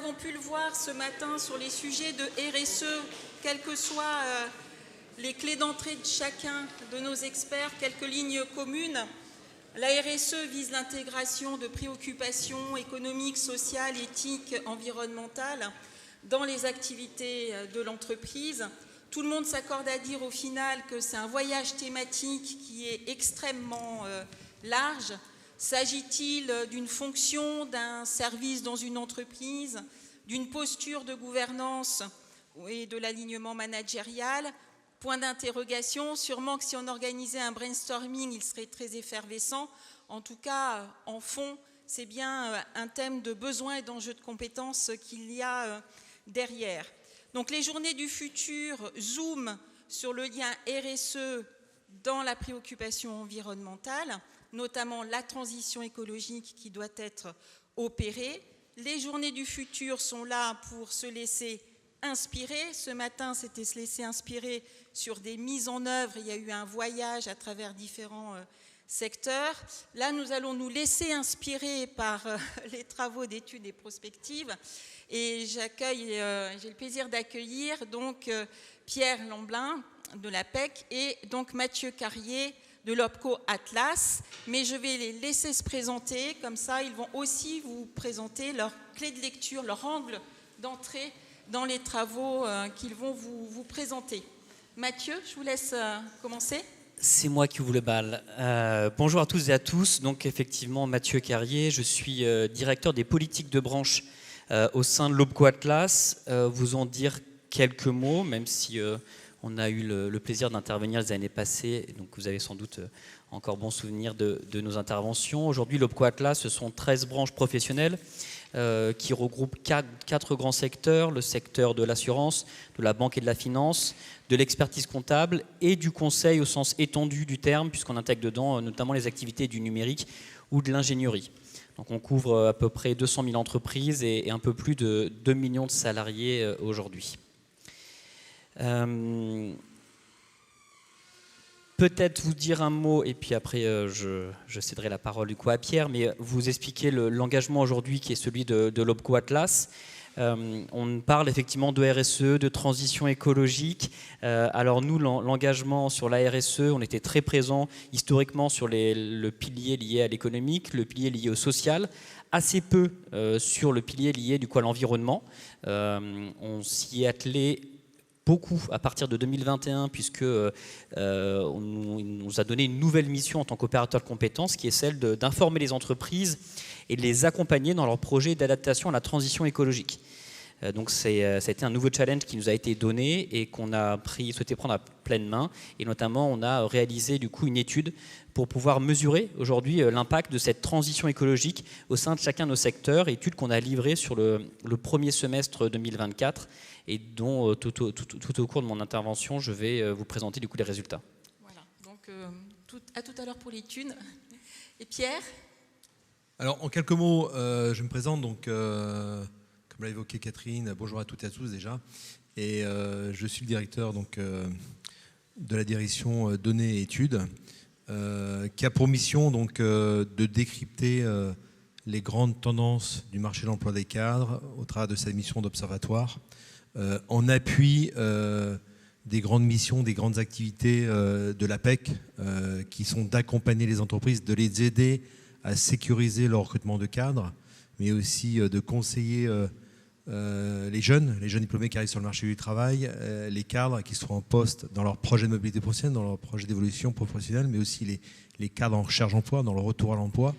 avons pu le voir ce matin sur les sujets de RSE, quelles que soient les clés d'entrée de chacun de nos experts, quelques lignes communes. La RSE vise l'intégration de préoccupations économiques, sociales, éthiques, environnementales dans les activités de l'entreprise. Tout le monde s'accorde à dire au final que c'est un voyage thématique qui est extrêmement large. S'agit-il d'une fonction, d'un service dans une entreprise, d'une posture de gouvernance et de l'alignement managérial? Point d'interrogation. Sûrement que si on organisait un brainstorming, il serait très effervescent. En tout cas, en fond, c'est bien un thème de besoins et d'enjeux de compétences qu'il y a derrière. Donc les journées du futur zooment sur le lien RSE dans la préoccupation environnementale, notamment la transition écologique qui doit être opérée. Les journées du futur sont là pour se laisser inspirer. Ce matin, c'était se laisser inspirer sur des mises en œuvre. Il y a eu un voyage à travers différents secteurs. Là, nous allons nous laisser inspirer par les travaux d'études et prospectives. Et j'ai le plaisir d'accueillir donc Pierre Lamblin de l'APEC et donc Mathieu Carrier de l'OPCO Atlas. Mais je vais les laisser se présenter, comme ça ils vont aussi vous présenter leur clé de lecture, leur angle d'entrée dans les travaux qu'ils vont vous présenter. Mathieu, je vous laisse commencer. C'est moi qui vous le balle. Bonjour à tous et à tous. Donc effectivement, Mathieu Carrier, je suis directeur des politiques de branche au sein de l'OPCO Atlas. Vous en dire quelques mots, même si on a eu le plaisir d'intervenir les années passées, donc vous avez sans doute encore bon souvenir de nos interventions. Aujourd'hui, l'OPCO Atlas, ce sont 13 branches professionnelles qui regroupent 4 grands secteurs, le secteur de l'assurance, de la banque et de la finance, de l'expertise comptable et du conseil au sens étendu du terme, puisqu'on intègre dedans notamment les activités du numérique ou de l'ingénierie. Donc on couvre à peu près 200 000 entreprises et un peu plus de 2 millions de salariés aujourd'hui. Peut-être vous dire un mot, et puis après je céderai la parole du coup à Pierre, mais vous expliquer l'engagement aujourd'hui qui est celui de l'OPCO Atlas. On parle effectivement de RSE, de transition écologique. Alors nous, l'engagement sur la RSE, on était très présent historiquement sur le pilier lié à l'économique, le pilier lié au social, assez peu sur le pilier lié du coup à l'environnement. On s'y est attelé beaucoup à partir de 2021, puisque on nous a donné une nouvelle mission en tant qu'opérateur de compétences, qui est celle d'informer les entreprises et de les accompagner dans leurs projets d'adaptation à la transition écologique. Donc ça a été un nouveau challenge qui nous a été donné et qu'on a souhaité prendre à pleine main. Et notamment, on a réalisé du coup une étude pour pouvoir mesurer aujourd'hui l'impact de cette transition écologique au sein de chacun de nos secteurs, étude qu'on a livrée sur le premier semestre 2024 et dont tout au cours de mon intervention, je vais vous présenter du coup les résultats. Voilà, donc à tout à l'heure pour l'étude. Et Pierre ? Alors en quelques mots, je me présente donc, comme l'a évoqué Catherine, bonjour à toutes et à tous déjà. Et je suis le directeur donc, de la direction données et études, qui a pour mission donc, de décrypter les grandes tendances du marché de l'emploi des cadres au travers de sa mission d'observatoire, en appui des grandes missions, des grandes activités de l'APEC, qui sont d'accompagner les entreprises, de les aider à sécuriser leur recrutement de cadres, mais aussi de conseiller les jeunes diplômés qui arrivent sur le marché du travail, les cadres qui sont en poste dans leur projet de mobilité professionnelle, dans leur projet d'évolution professionnelle, mais aussi les cadres en recherche d'emploi, dans leur retour à l'emploi.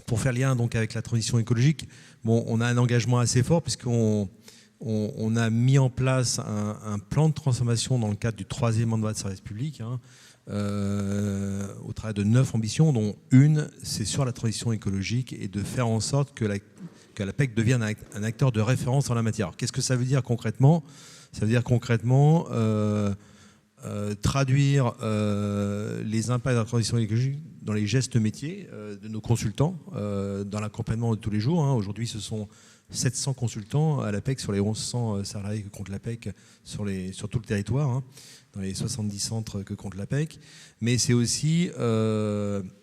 Pour faire lien donc avec la transition écologique, bon, on a un engagement assez fort puisqu'on a mis en place un plan de transformation dans le cadre du 3e mandat de service public, au travers de 9 ambitions, dont une, c'est sur la transition écologique et de faire en sorte que l'APEC devienne un acteur de référence en la matière. Qu'est-ce que ça veut dire concrètement ? Ça veut dire concrètement traduire les impacts de la transition écologique dans les gestes métiers de nos consultants, dans l'accompagnement de tous les jours. Aujourd'hui, ce sont 700 consultants à l'APEC sur les 1100 salariés que compte l'APEC sur tout le territoire, dans les 70 centres que compte l'APEC. Mais c'est aussi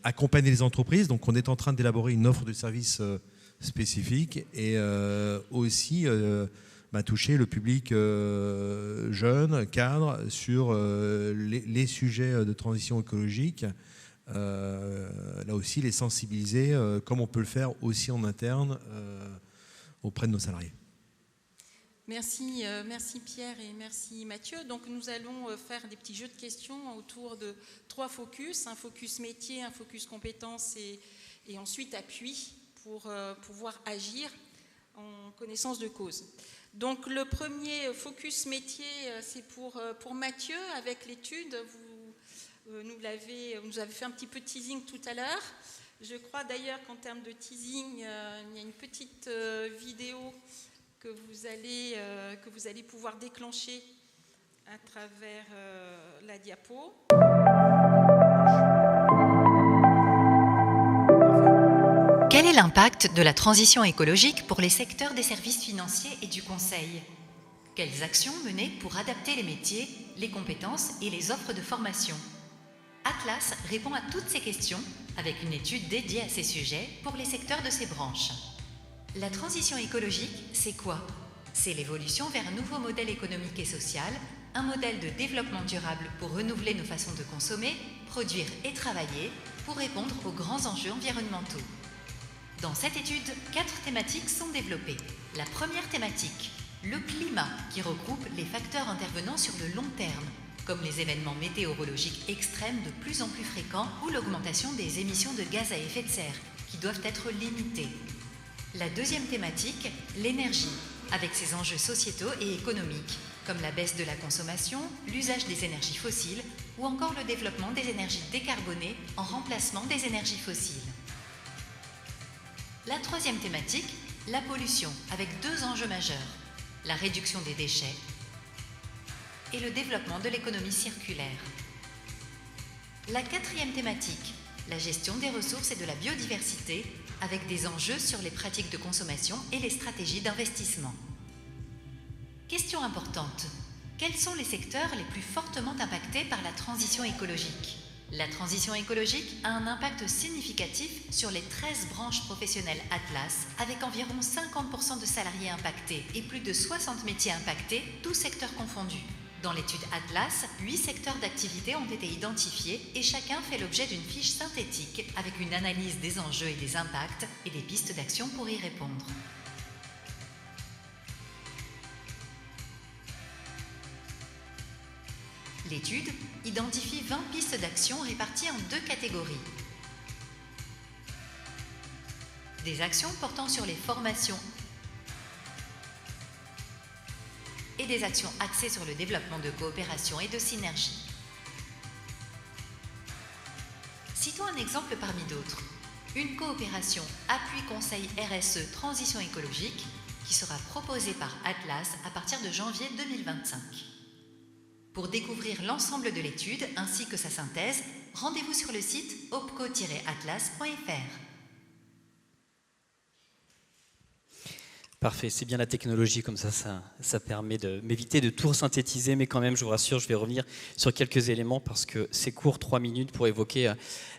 accompagner les entreprises. Donc on est en train d'élaborer une offre de service spécifiques et aussi toucher le public jeune, cadre, sur les sujets de transition écologique. Là aussi, les sensibiliser, comme on peut le faire aussi en interne auprès de nos salariés. Merci, merci Pierre et merci Mathieu. Donc nous allons faire des petits jeux de questions autour de 3 focus, un focus métier, un focus compétences et ensuite appui pour pouvoir agir en connaissance de cause. Donc le premier focus métier, c'est pour Mathieu avec l'étude. Vous avez fait un petit peu de teasing tout à l'heure. Je crois d'ailleurs qu'en termes de teasing, il y a une petite vidéo que vous allez pouvoir déclencher à travers la diapo. Quel est l'impact de la transition écologique pour les secteurs des services financiers et du conseil ? Quelles actions mener pour adapter les métiers, les compétences et les offres de formation ? Atlas répond à toutes ces questions avec une étude dédiée à ces sujets pour les secteurs de ces branches. La transition écologique, c'est quoi ? C'est l'évolution vers un nouveau modèle économique et social, un modèle de développement durable pour renouveler nos façons de consommer, produire et travailler pour répondre aux grands enjeux environnementaux. Dans cette étude, 4 thématiques sont développées. La première thématique, le climat, qui regroupe les facteurs intervenant sur le long terme, comme les événements météorologiques extrêmes de plus en plus fréquents ou l'augmentation des émissions de gaz à effet de serre, qui doivent être limitées. La deuxième thématique, l'énergie, avec ses enjeux sociétaux et économiques, comme la baisse de la consommation, l'usage des énergies fossiles ou encore le développement des énergies décarbonées en remplacement des énergies fossiles. La troisième thématique, la pollution, avec 2 enjeux majeurs, la réduction des déchets et le développement de l'économie circulaire. La quatrième thématique, la gestion des ressources et de la biodiversité, avec des enjeux sur les pratiques de consommation et les stratégies d'investissement. Question importante, quels sont les secteurs les plus fortement impactés par la transition écologique ? La transition écologique a un impact significatif sur les 13 branches professionnelles Atlas, avec environ 50% de salariés impactés et plus de 60 métiers impactés, tous secteurs confondus. Dans l'étude Atlas, 8 secteurs d'activité ont été identifiés et chacun fait l'objet d'une fiche synthétique avec une analyse des enjeux et des impacts et des pistes d'action pour y répondre. L'étude identifie 20 pistes d'action réparties en 2 catégories. Des actions portant sur les formations et des actions axées sur le développement de coopération et de synergie. Citons un exemple parmi d'autres. Une coopération appui-conseil RSE transition écologique qui sera proposée par Atlas à partir de janvier 2025. Pour découvrir l'ensemble de l'étude ainsi que sa synthèse, rendez-vous sur le site opco-atlas.fr. Parfait, c'est bien la technologie, comme ça permet de m'éviter de tout synthétiser, mais quand même, je vous rassure, je vais revenir sur quelques éléments parce que c'est court, 3 minutes pour évoquer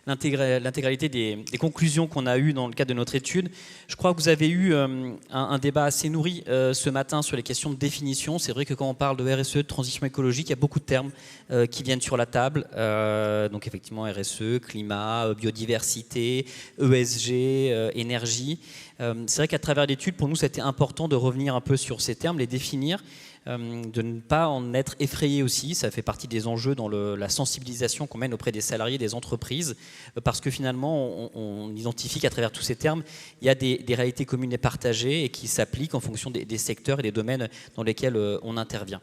l'intégralité des conclusions qu'on a eues dans le cadre de notre étude. Je crois que vous avez eu un débat assez nourri ce matin sur les questions de définition. C'est vrai que quand on parle de RSE, de transition écologique, il y a beaucoup de termes qui viennent sur la table. Donc effectivement, RSE, climat, biodiversité, ESG, énergie. C'est vrai qu'à travers l'étude, pour nous, c'était important de revenir un peu sur ces termes, les définir, de ne pas en être effrayé aussi. Ça fait partie des enjeux dans la sensibilisation qu'on mène auprès des salariés, des entreprises, parce que finalement, on identifie qu'à travers tous ces termes, il y a des réalités communes et partagées et qui s'appliquent en fonction des secteurs et des domaines dans lesquels on intervient.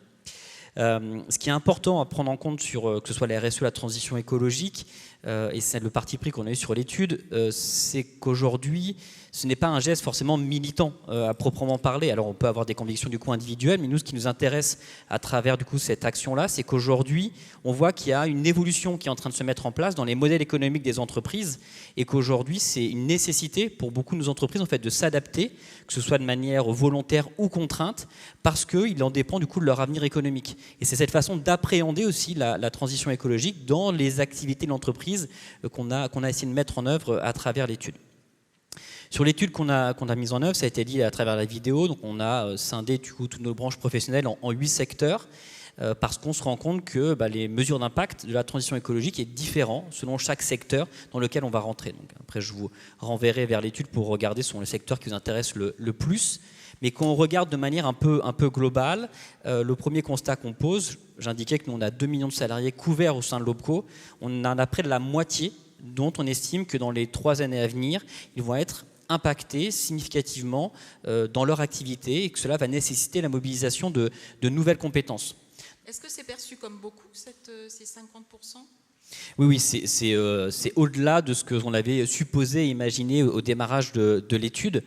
Ce qui est important à prendre en compte sur que ce soit la RSE, la transition écologique, et c'est le parti pris qu'on a eu sur l'étude, c'est qu'aujourd'hui, ce n'est pas un geste forcément militant à proprement parler. Alors on peut avoir des convictions du coup individuelles, mais nous ce qui nous intéresse à travers du coup cette action-là, c'est qu'aujourd'hui on voit qu'il y a une évolution qui est en train de se mettre en place dans les modèles économiques des entreprises et qu'aujourd'hui c'est une nécessité pour beaucoup de nos entreprises en fait de s'adapter, que ce soit de manière volontaire ou contrainte, parce qu'il en dépend du coup de leur avenir économique. Et c'est cette façon d'appréhender aussi la transition écologique dans les activités de l'entreprise qu'on a essayé de mettre en œuvre à travers l'étude. Sur l'étude qu'on a mise en œuvre, ça a été dit à travers la vidéo, donc on a scindé du coup toutes nos branches professionnelles en 8 secteurs, parce qu'on se rend compte que les mesures d'impact de la transition écologique est différent selon chaque secteur dans lequel on va rentrer. Donc après, je vous renverrai vers l'étude pour regarder sur le secteur qui vous intéresse le plus. Mais quand on regarde de manière un peu globale, le premier constat qu'on pose, j'indiquais que nous on a 2 millions de salariés couverts au sein de l'OPCO, on en a près de la moitié dont on estime que dans les 3 années à venir, ils vont être impactés significativement dans leur activité et que cela va nécessiter la mobilisation de nouvelles compétences. Est-ce que c'est perçu comme beaucoup, ces 50%? Oui, c'est au-delà de ce qu'on avait supposé et imaginé au démarrage de l'étude.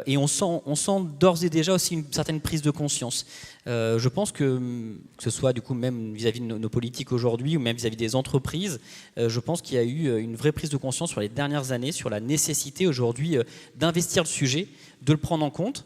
Et on sent d'ores et déjà aussi une certaine prise de conscience. Je pense que ce soit du coup même vis-à-vis de nos politiques aujourd'hui ou même vis-à-vis des entreprises, je pense qu'il y a eu une vraie prise de conscience sur les dernières années sur la nécessité aujourd'hui d'investir le sujet, de le prendre en compte.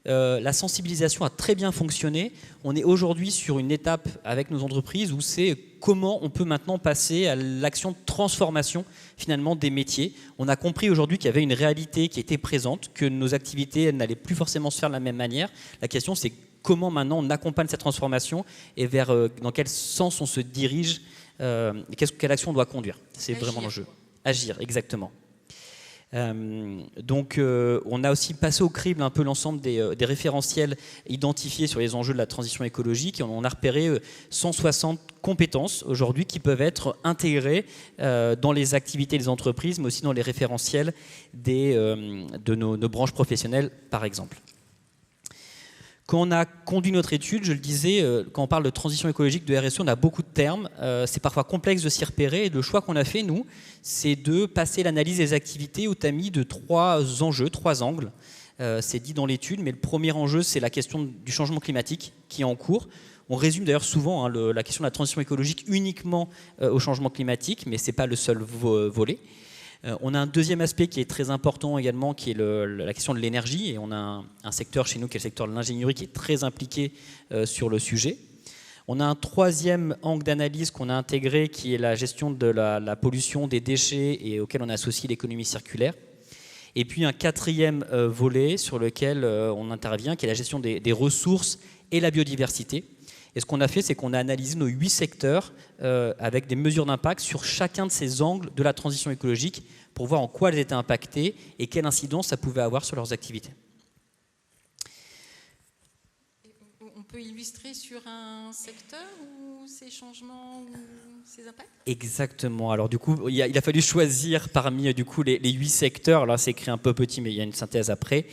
La sensibilisation a très bien fonctionné. On est aujourd'hui sur une étape avec nos entreprises où c'est comment on peut maintenant passer à l'action de transformation finalement des métiers. On a compris aujourd'hui qu'il y avait une réalité qui était présente, que nos activités n'allaient plus forcément se faire de la même manière. La question c'est comment maintenant on accompagne cette transformation et dans quel sens on se dirige, quelle action on doit conduire. C'est vraiment l'enjeu. Agir, exactement. Donc on a aussi passé au crible un peu l'ensemble des référentiels identifiés sur les enjeux de la transition écologique et on a repéré 160 compétences aujourd'hui qui peuvent être intégrées dans les activités des entreprises mais aussi dans les référentiels de nos branches professionnelles par exemple. Quand on a conduit notre étude, je le disais, quand on parle de transition écologique, de RSE, on a beaucoup de termes. C'est parfois complexe de s'y repérer. Et le choix qu'on a fait, nous, c'est de passer l'analyse des activités au tamis de 3 enjeux, 3 angles. C'est dit dans l'étude, mais le premier enjeu, c'est la question du changement climatique qui est en cours. On résume d'ailleurs souvent la question de la transition écologique uniquement au changement climatique, mais ce n'est pas le seul volet. On a un deuxième aspect qui est très important également, qui est la question de l'énergie. Et on a un secteur chez nous qui est le secteur de l'ingénierie qui est très impliqué sur le sujet. On a un troisième angle d'analyse qu'on a intégré qui est la gestion de la pollution des déchets et auquel on associe l'économie circulaire. Et puis un quatrième volet sur lequel on intervient qui est la gestion des ressources et la biodiversité. Et ce qu'on a fait, c'est qu'on a analysé nos 8 secteurs avec des mesures d'impact sur chacun de ces angles de la transition écologique pour voir en quoi elles étaient impactées et quelle incidence ça pouvait avoir sur leurs activités. On peut illustrer sur un secteur ou ces changements ou ces impacts? Exactement. Alors du coup, il a fallu choisir parmi du coup, les 8 secteurs. Alors c'est écrit un peu petit, mais il y a une synthèse après.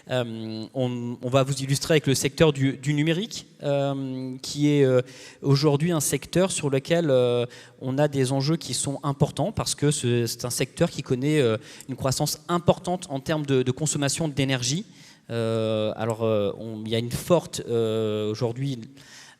On va vous illustrer avec le secteur du numérique, qui est aujourd'hui un secteur sur lequel on a des enjeux qui sont importants parce que c'est un secteur qui connaît une croissance importante en termes de consommation d'énergie. Il y a une forte aujourd'hui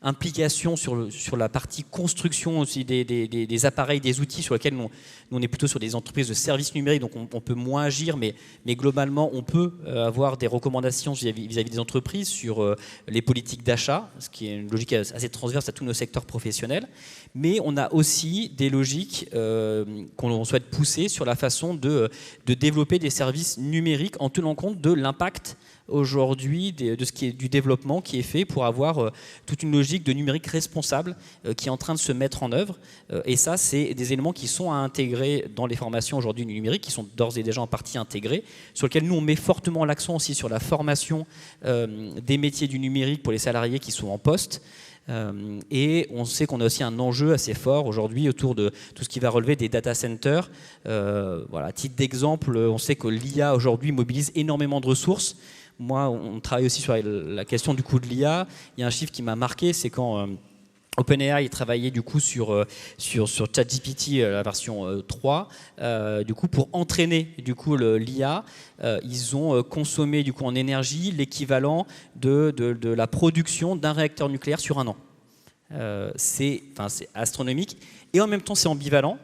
implication sur la partie construction aussi des appareils, des outils sur lesquels nous on est plutôt sur des entreprises de services numériques, donc on peut moins agir, mais globalement on peut avoir des recommandations vis-à-vis des entreprises sur les politiques d'achat, ce qui est une logique assez transverse à tous nos secteurs professionnels, mais on a aussi des logiques qu'on souhaite pousser sur la façon de développer des services numériques en tenant compte de l'impact aujourd'hui de ce qui est du développement qui est fait pour avoir toute une logique de numérique responsable qui est en train de se mettre en œuvre. Et ça, c'est des éléments qui sont à intégrer dans les formations aujourd'hui du numérique, qui sont d'ores et déjà en partie intégrés, sur lesquels nous, on met fortement l'accent aussi sur la formation des métiers du numérique pour les salariés qui sont en poste. Et on sait qu'on a aussi un enjeu assez fort aujourd'hui autour de tout ce qui va relever des data centers. À titre d'exemple, on sait que l'IA aujourd'hui mobilise énormément de ressources. Moi, on travaille aussi sur la question du coût de l'IA. Il y a un chiffre qui m'a marqué, c'est quand OpenAI travaillait du coup sur ChatGPT, la version 3. Du coup, pour entraîner du coup l'IA, ils ont consommé du coup en énergie l'équivalent de la production d'un réacteur nucléaire sur un an. C'est astronomique et en même temps c'est ambivalent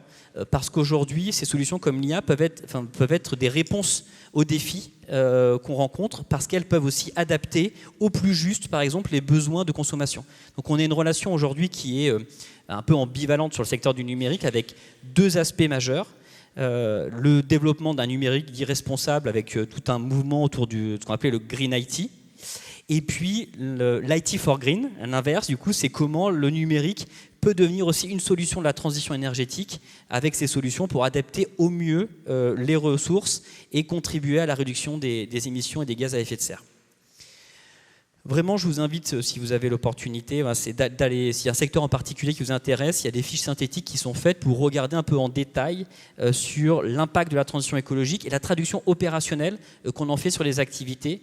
parce qu'aujourd'hui ces solutions comme l'IA peuvent être des réponses aux défis qu'on rencontre parce qu'elles peuvent aussi adapter au plus juste par exemple les besoins de consommation. Donc on a une relation aujourd'hui qui est un peu ambivalente sur le secteur du numérique avec 2 aspects majeurs. le développement d'un numérique dit responsable avec tout un mouvement autour de ce qu'on appelait le Green IT. Et puis l'IT for Green, à l'inverse, du coup, c'est comment le numérique peut devenir aussi une solution de la transition énergétique avec ces solutions pour adapter au mieux les ressources et contribuer à la réduction des émissions et des gaz à effet de serre. Vraiment, je vous invite, si vous avez l'opportunité, c'est d'aller, s'il y a un secteur en particulier qui vous intéresse, il y a des fiches synthétiques qui sont faites pour regarder un peu en détail sur l'impact de la transition écologique et la traduction opérationnelle qu'on en fait sur les activités.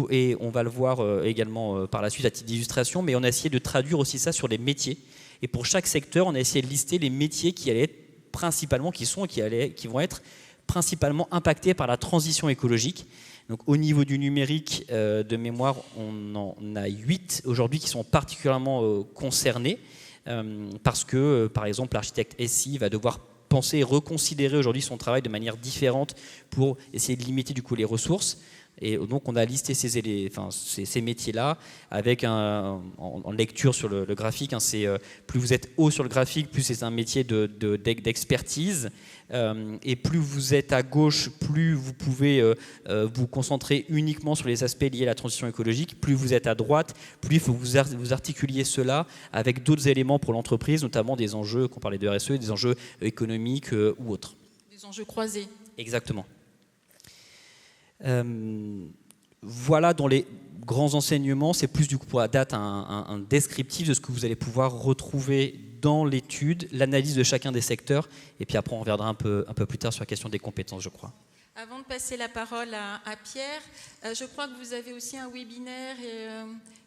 Et on va le voir également par la suite à titre d'illustration, mais on a essayé de traduire aussi ça sur les métiers. Et pour chaque secteur, on a essayé de lister les métiers qui allaient être principalement, qui vont être principalement impactés par la transition écologique. Donc, au niveau du numérique, de mémoire, on en a 8 aujourd'hui qui sont particulièrement concernés parce que, par exemple, l'architecte SI va devoir penser et reconsidérer aujourd'hui son travail de manière différente pour essayer de limiter du coup les ressources. Et donc, on a listé ces métiers-là avec en lecture sur le graphique. Plus vous êtes haut sur le graphique, plus c'est un métier d'expertise. Et plus vous êtes à gauche, plus vous pouvez vous concentrer uniquement sur les aspects liés à la transition écologique. Plus vous êtes à droite, plus il faut que vous articuliez cela avec d'autres éléments pour l'entreprise, notamment des enjeux, qu'on parlait de RSE, des enjeux économiques ou autres. Des enjeux croisés. Exactement. Voilà dans les grands enseignements, c'est plus du coup pour la date un descriptif de ce que vous allez pouvoir retrouver dans l'étude, l'analyse de chacun des secteurs, et puis après on reviendra un peu plus tard sur la question des compétences, je crois. Avant de passer la parole à Pierre, je crois que vous avez aussi un webinaire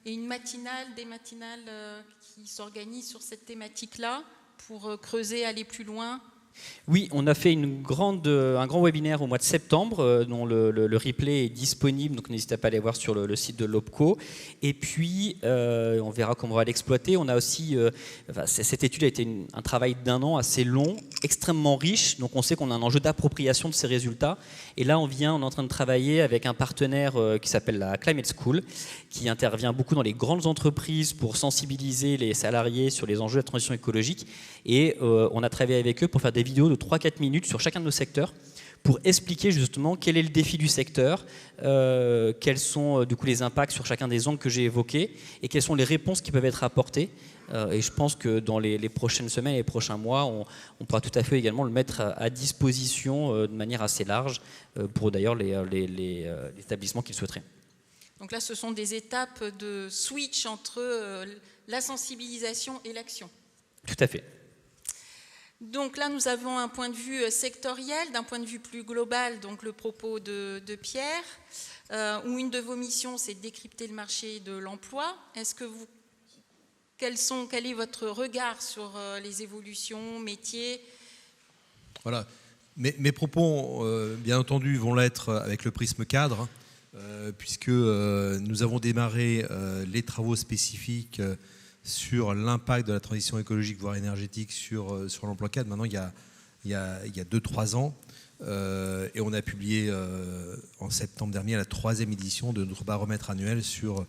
et une matinale, des matinales qui s'organisent sur cette thématique-là pour creuser, aller plus loin. Oui, on a fait un grand webinaire au mois de septembre dont le replay est disponible, donc n'hésitez pas à aller voir sur le site de l'OPCO. Et puis, on verra comment on va l'exploiter. On a aussi, cette étude a été un travail d'1 an assez long, extrêmement riche, donc on sait qu'on a un enjeu d'appropriation de ces résultats. Et là, on est en train de travailler avec un partenaire qui s'appelle la Climate School, qui intervient beaucoup dans les grandes entreprises pour sensibiliser les salariés sur les enjeux de la transition écologique. Et on a travaillé avec eux pour faire des vidéos de 3-4 minutes sur chacun de nos secteurs pour expliquer justement quel est le défi du secteur, quels sont du coup les impacts sur chacun des angles que j'ai évoqués et quelles sont les réponses qui peuvent être apportées. Et je pense que dans les prochaines semaines et les prochains mois, on pourra tout à fait également le mettre à disposition de manière assez large pour d'ailleurs les établissements qui le souhaiteraient. Donc là, ce sont des étapes de switch entre la sensibilisation et l'action. Tout à fait. Donc là, nous avons un point de vue sectoriel, d'un point de vue plus global, donc le propos de Pierre, où une de vos missions, c'est de décrypter le marché de l'emploi. Quel est votre regard sur les évolutions, métiers ? Voilà. Mes propos, bien entendu, vont l'être avec le prisme cadre, puisque nous avons démarré les travaux spécifiques sur l'impact de la transition écologique, voire énergétique, sur l'emploi cadre. Maintenant, il y a 2-3 ans. Et on a publié en septembre dernier la 3e édition de notre baromètre annuel sur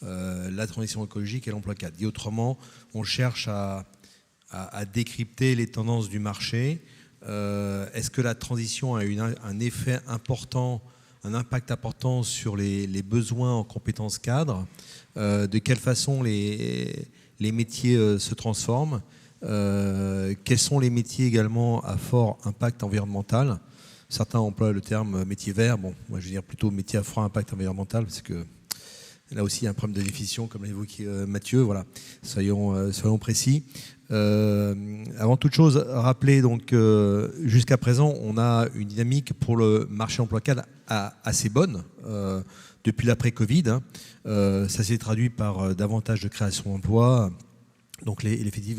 la transition écologique et l'emploi cadre. Dit autrement, on cherche à décrypter les tendances du marché. Est-ce que la transition a eu un effet important, un impact important sur les besoins en compétences cadres? De quelle façon les métiers se transforment, quels sont les métiers également à fort impact environnemental. Certains emploient le terme métier vert, bon, moi je veux dire plutôt métier à fort impact environnemental, parce que là aussi il y a un problème de définition, comme l'a évoqué Mathieu, voilà, soyons précis. Avant toute chose, rappeler donc jusqu'à présent, on a une dynamique pour le marché emploi cadre assez bonne, depuis l'après-Covid. Ça s'est traduit par davantage de création d'emplois. Donc l'effectif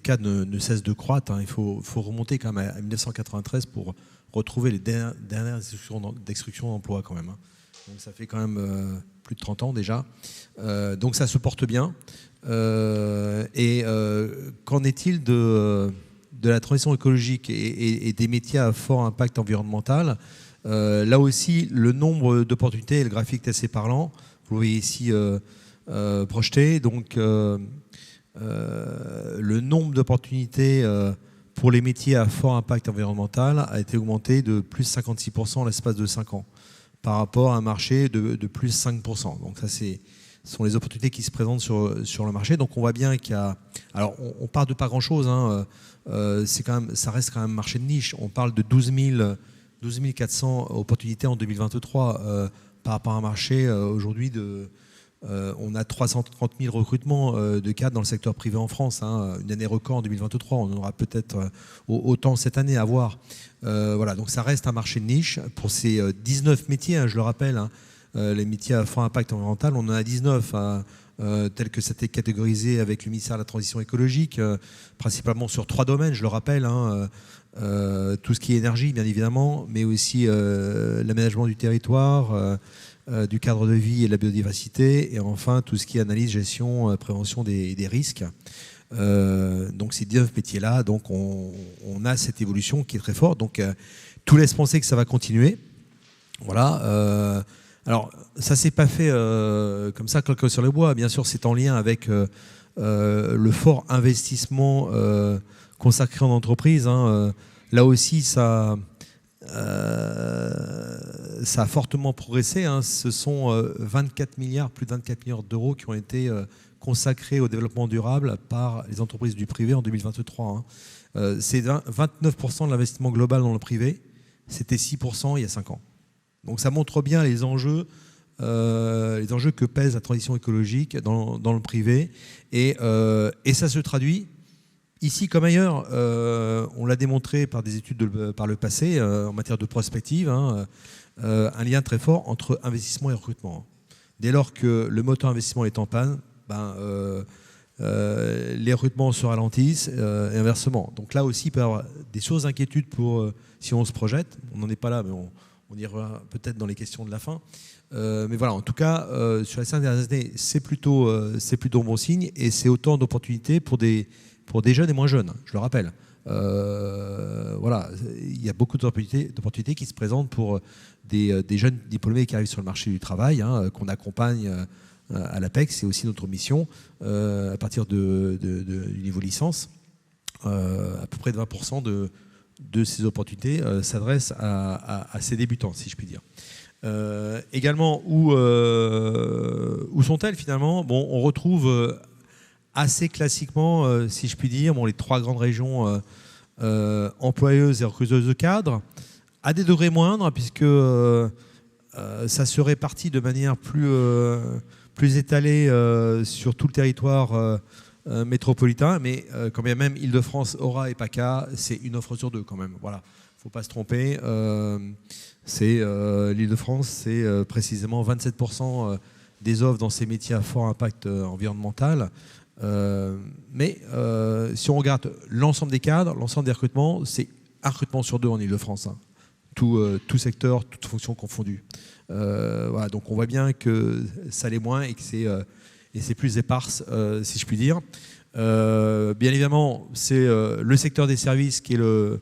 cadre ne cesse de croître. Il faut remonter quand même à 1993 pour retrouver les dernières destructions d'emplois quand même. Donc ça fait quand même plus de 30 ans déjà. Donc ça se porte bien. Qu'en est-il de la transition écologique et des métiers à fort impact environnemental? Là aussi, le nombre d'opportunités, et le graphique est assez parlant, vous le voyez ici projeté, donc le nombre d'opportunités pour les métiers à fort impact environnemental a été augmenté de plus 56% en l'espace de 5 ans, par rapport à un marché de plus 5%. Donc ça, ce sont les opportunités qui se présentent sur le marché. Donc on voit bien qu'il y a... Alors on part de pas grand-chose, hein. Ça reste quand même un marché de niche. On parle de 12 400 opportunités en 2023 par rapport à un marché aujourd'hui on a 330 000 recrutements de cadres dans le secteur privé en France, hein, une année record en 2023. On en aura peut-être autant cette année à voir. Voilà, donc ça reste un marché de niche pour ces 19 métiers, hein, je le rappelle, hein, les métiers à fort impact environnemental. On en a 19 tels que c'était catégorisé avec le ministère de la Transition écologique, principalement sur 3 domaines, je le rappelle, hein, tout ce qui est énergie, bien évidemment, mais aussi l'aménagement du territoire, du cadre de vie et de la biodiversité, et enfin tout ce qui est analyse, gestion, prévention des risques. Donc ces 19 métiers-là, donc on a cette évolution qui est très forte. Donc tout laisse penser que ça va continuer. Voilà. Alors ça s'est pas fait comme ça, claquer sur le bois. Bien sûr, c'est en lien avec le fort investissement consacré en entreprise. Hein. Là aussi, ça a fortement progressé. Hein. Ce sont plus de 24 milliards d'euros qui ont été consacrés au développement durable par les entreprises du privé en 2023. Hein. C'est 29% de l'investissement global dans le privé. C'était 6% il y a 5 ans. Donc ça montre bien les enjeux que pèse la transition écologique dans le privé. Et ça se traduit ici comme ailleurs. On l'a démontré par des études par le passé en matière de prospective, hein, un lien très fort entre investissement et recrutement. Dès lors que le moteur investissement est en panne, les recrutements se ralentissent et inversement. Donc là aussi, il peut y avoir des sources d'inquiétude pour si on se projette. On n'en est pas là, mais on y reviendra peut-être dans les questions de la fin. Mais voilà, en tout cas, sur les 5 dernières années, c'est plutôt bon signe, et c'est autant d'opportunités pour des jeunes et moins jeunes, je le rappelle. Voilà, il y a beaucoup d'opportunités qui se présentent pour des jeunes diplômés qui arrivent sur le marché du travail, hein, qu'on accompagne à l'APEC. C'est aussi notre mission à partir du niveau licence. À peu près de 20% de ces opportunités s'adressent à ces débutants, si je puis dire. Également, où sont-elles finalement? Bon, on retrouve assez classiquement, si je puis dire, les 3 grandes régions employeuses et recruteuses de cadres, à des degrés moindres, puisque ça se répartit de manière plus étalée sur tout le territoire métropolitain, mais quand bien même Île-de-France, Aura et PACA, c'est une offre sur 2 quand même. Voilà, faut pas se tromper. L'Île-de-France, c'est précisément 27% des offres dans ces métiers à fort impact environnemental. Mais si on regarde l'ensemble des cadres, l'ensemble des recrutements, c'est un recrutement sur 2 en Île-de-France, hein. Tout secteur, toute fonction confondue. Voilà, donc on voit bien que ça l'est moins et que c'est plus éparse, si je puis dire. Bien évidemment, c'est le secteur des services qui est le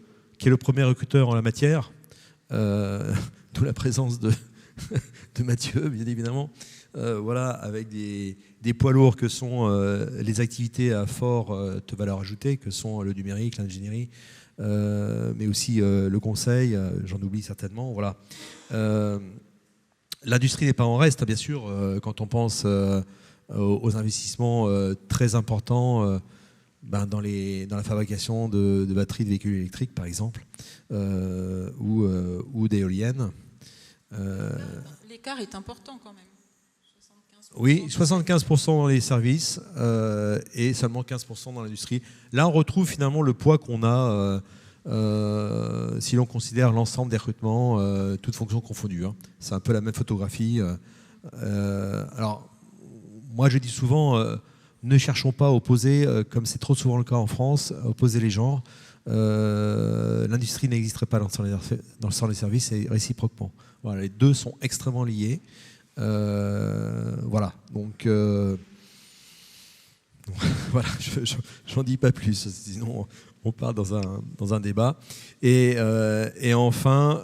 premier recruteur en la matière, d'où la présence de Mathieu, bien évidemment. Voilà, avec des poids lourds que sont les activités à forte valeur ajoutée, que sont le numérique, l'ingénierie, mais aussi le conseil, j'en oublie certainement. Voilà. L'industrie n'est pas en reste, bien sûr, quand on pense aux investissements très importants dans la fabrication de batteries de véhicules électriques, par exemple, ou d'éoliennes. L'écart est important quand même. 75%. Oui, 75% dans les services et seulement 15% dans l'industrie. Là, on retrouve finalement le poids qu'on a si l'on considère l'ensemble des recrutements, toutes fonctions confondues. Hein. C'est un peu la même photographie. Alors, moi, je dis souvent, ne cherchons pas à opposer, comme c'est trop souvent le cas en France, à opposer les genres. L'industrie n'existerait pas dans le sens des services et réciproquement. Voilà, les deux sont extrêmement liés. Voilà, donc voilà, j'en dis pas plus, sinon on part dans un débat. Et enfin,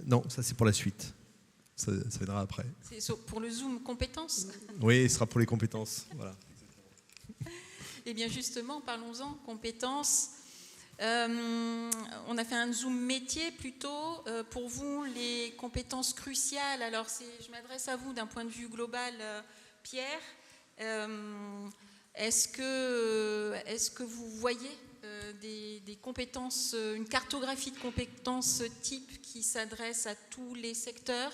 non, ça c'est pour la suite. Ça viendra après. C'est pour le Zoom compétences. Oui, ce sera pour les compétences. Voilà. Eh bien justement, parlons-en, compétences. On a fait un zoom métier plutôt. Pour vous, les compétences cruciales, alors je m'adresse à vous d'un point de vue global, Pierre. Est-ce que vous voyez des compétences, une cartographie de compétences type qui s'adresse à tous les secteurs?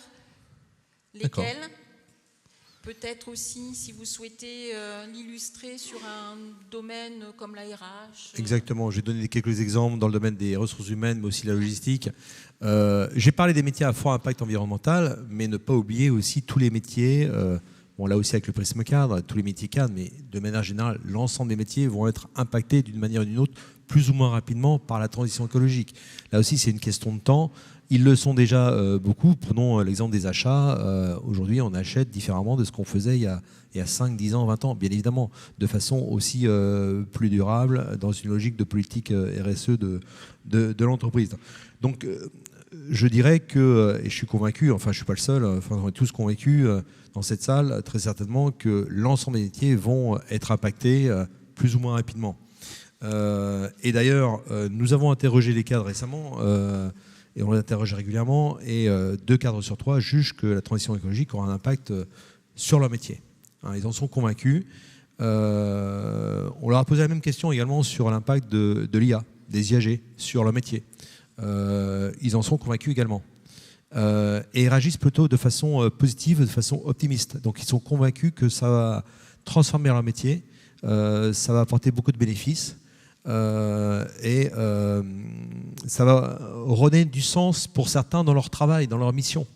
Lesquels? Peut-être aussi, si vous souhaitez l'illustrer sur un domaine comme la RH. Exactement, je vais donner quelques exemples dans le domaine des ressources humaines, mais aussi la logistique. J'ai parlé des métiers à fort impact environnemental, mais ne pas oublier aussi tous les métiers, bon là aussi avec le prisme cadre, tous les métiers cadres, mais de manière générale, l'ensemble des métiers vont être impactés d'une manière ou d'une autre, plus ou moins rapidement par la transition écologique. Là aussi, c'est une question de temps. Ils le sont déjà beaucoup. Prenons l'exemple des achats. Aujourd'hui, on achète différemment de ce qu'on faisait il y a 5, 10 ans, 20 ans, bien évidemment, de façon aussi plus durable, dans une logique de politique RSE de l'entreprise. Donc, je dirais que, et je suis convaincu, enfin je ne suis pas le seul, enfin, on est tous convaincus dans cette salle, très certainement, que l'ensemble des métiers vont être impactés plus ou moins rapidement. Et d'ailleurs, nous avons interrogé les cadres récemment, et on les interroge régulièrement, et 2 cadres sur 3 jugent que la transition écologique aura un impact sur leur métier. Hein, ils en sont convaincus. On leur a posé la même question également sur l'impact de l'IA, des IAG, sur leur métier. Ils en sont convaincus également. Et ils réagissent plutôt de façon positive, de façon optimiste. Donc ils sont convaincus que ça va transformer leur métier, ça va apporter beaucoup de bénéfices. Et ça va redonner du sens pour certains dans leur travail, dans leur mission,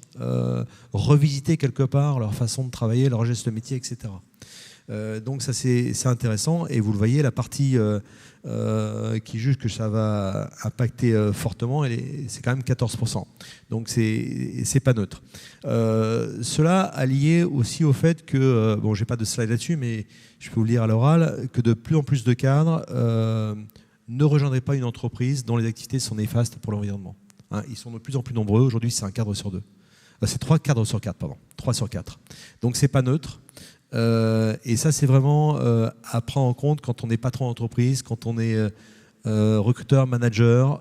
revisiter quelque part leur façon de travailler, leur geste de métier, etc. Donc ça c'est intéressant, et vous le voyez, la partie qui juge que ça va impacter fortement, c'est quand même 14%. Donc c'est pas neutre. Cela allié aussi au fait que, bon, j'ai pas de slide là-dessus, mais je peux vous le dire à l'oral, que de plus en plus de cadres ne rejoindraient pas une entreprise dont les activités sont néfastes pour l'environnement. Hein, ils sont de plus en plus nombreux. Aujourd'hui, c'est un cadre sur 2. C'est 3 cadres sur 4, pardon. 3 sur 4. Donc c'est pas neutre. Et ça, c'est vraiment à prendre en compte quand on est patron d'entreprise, quand on est recruteur, manager.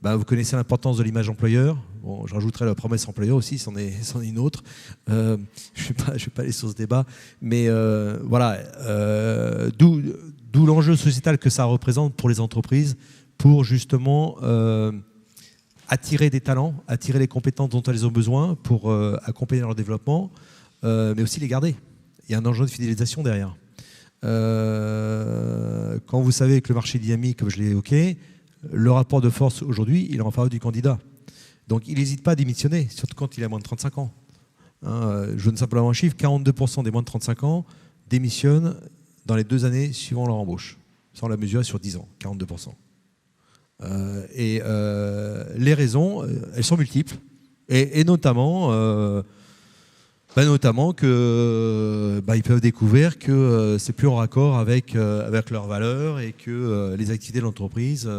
Vous connaissez l'importance de l'image employeur. Bon, je rajouterai la promesse employeur aussi, c'en est une autre. Je ne vais pas aller sur ce débat. Mais voilà, d'où l'enjeu sociétal que ça représente pour les entreprises, pour justement attirer des talents, attirer les compétences dont elles ont besoin pour accompagner leur développement, mais aussi les garder. Il y a un enjeu de fidélisation derrière. Quand vous savez que le marché est dynamique, comme je l'ai évoqué, le rapport de force aujourd'hui, il est en faveur du candidat. Donc il n'hésite pas à démissionner, surtout quand il a moins de 35 ans. Hein, je donne simplement un chiffre, 42% des moins de 35 ans démissionnent dans les 2 années suivant leur embauche. Ça, on l'a mesuré sur 10 ans, 42%. Les raisons, elles sont multiples, et notamment que ils peuvent découvrir que c'est plus en raccord avec leurs valeurs, et que les activités de l'entreprise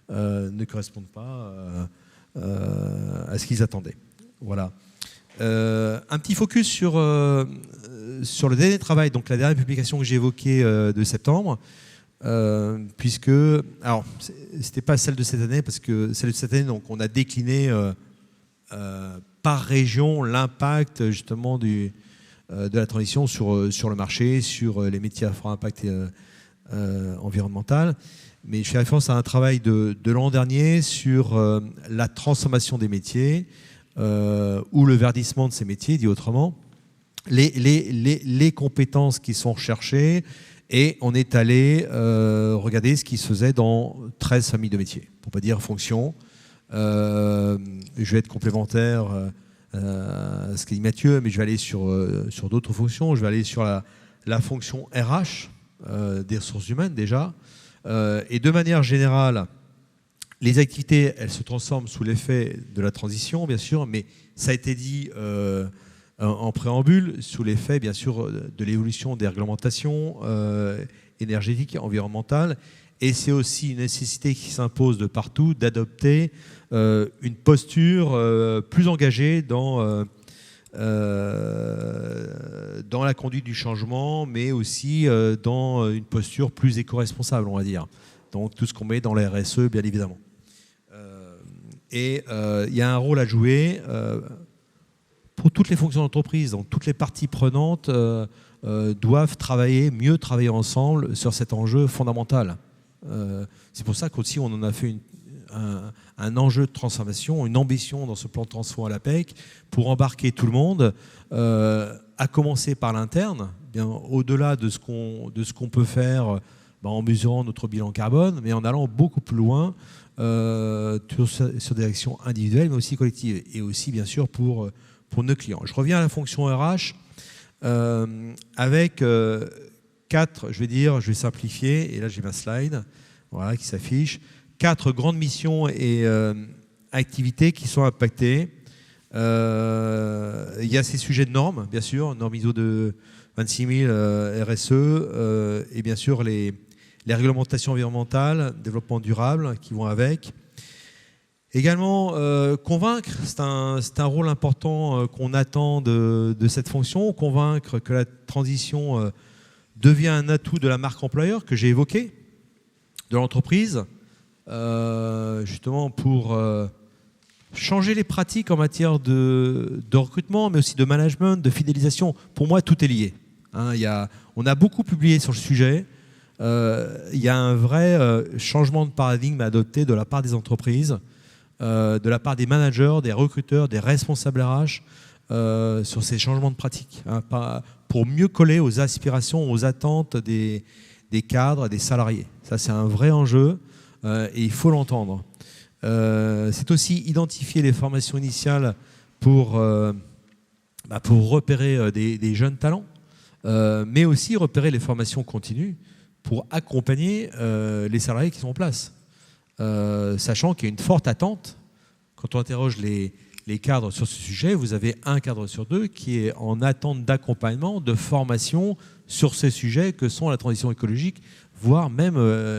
ne correspondent pas à ce qu'ils attendaient. Voilà. Un petit focus sur le dernier travail, donc la dernière publication que j'ai évoquée de septembre, puisque, alors c'était pas celle de cette année, parce que celle de cette année, donc on a décliné par région l'impact justement de la transition sur le marché, sur les métiers à fort impact environnemental. Mais je fais référence à un travail de l'an dernier sur la transformation des métiers, ou le verdissement de ces métiers, dit autrement, les compétences qui sont recherchées, et on est allé regarder ce qui se faisait dans 13 familles de métiers, pour ne pas dire fonction. Je vais être complémentaire à ce qu'a dit Mathieu, mais je vais aller sur d'autres fonctions. Je vais aller sur la fonction RH, des ressources humaines déjà. Et de manière générale, les activités, elles se transforment sous l'effet de la transition, bien sûr, mais ça a été dit en préambule, sous l'effet, bien sûr, de l'évolution des réglementations énergétiques, environnementales. Et c'est aussi une nécessité qui s'impose de partout d'adopter une posture plus engagée dans dans la conduite du changement, mais aussi dans une posture plus éco-responsable, on va dire. Donc tout ce qu'on met dans la RSE, bien évidemment. Et il y a un rôle à jouer pour toutes les fonctions d'entreprise. Donc toutes les parties prenantes doivent mieux travailler ensemble sur cet enjeu fondamental. C'est pour ça qu'aussi on en a fait un enjeu de transformation, une ambition dans ce plan de transformation à l'APEC pour embarquer tout le monde, à commencer par l'interne, bien au-delà de ce qu'on peut faire en mesurant notre bilan carbone, mais en allant beaucoup plus loin sur des actions individuelles, mais aussi collectives, et aussi bien sûr pour nos clients. Je reviens à la fonction RH avec 4, je vais simplifier, et là j'ai ma slide qui s'affiche, 4 grandes missions et activités qui sont impactées. Il y a ces sujets de normes, bien sûr, normes ISO de 26000 RSE, et bien sûr les réglementations environnementales, développement durable qui vont avec. Également, convaincre, c'est un rôle important qu'on attend de cette fonction, convaincre que la transition devient un atout de la marque employeur que j'ai évoqué, de l'entreprise, justement pour changer les pratiques en matière de recrutement, mais aussi de management, de fidélisation. Pour moi, tout est lié. On a beaucoup publié sur le sujet. Il y a un vrai changement de paradigme à adopter de la part des entreprises, de la part des managers, des recruteurs, des responsables RH sur ces changements de pratiques, pour mieux coller aux aspirations, aux attentes des cadres, des salariés. Ça, c'est un vrai enjeu et il faut l'entendre. C'est aussi identifier les formations initiales pour repérer des jeunes talents, mais aussi repérer les formations continues pour accompagner les salariés qui sont en place. Sachant qu'il y a une forte attente, quand on interroge les cadres sur ce sujet, vous avez un cadre sur 2 qui est en attente d'accompagnement, de formation sur ces sujets que sont la transition écologique, voire même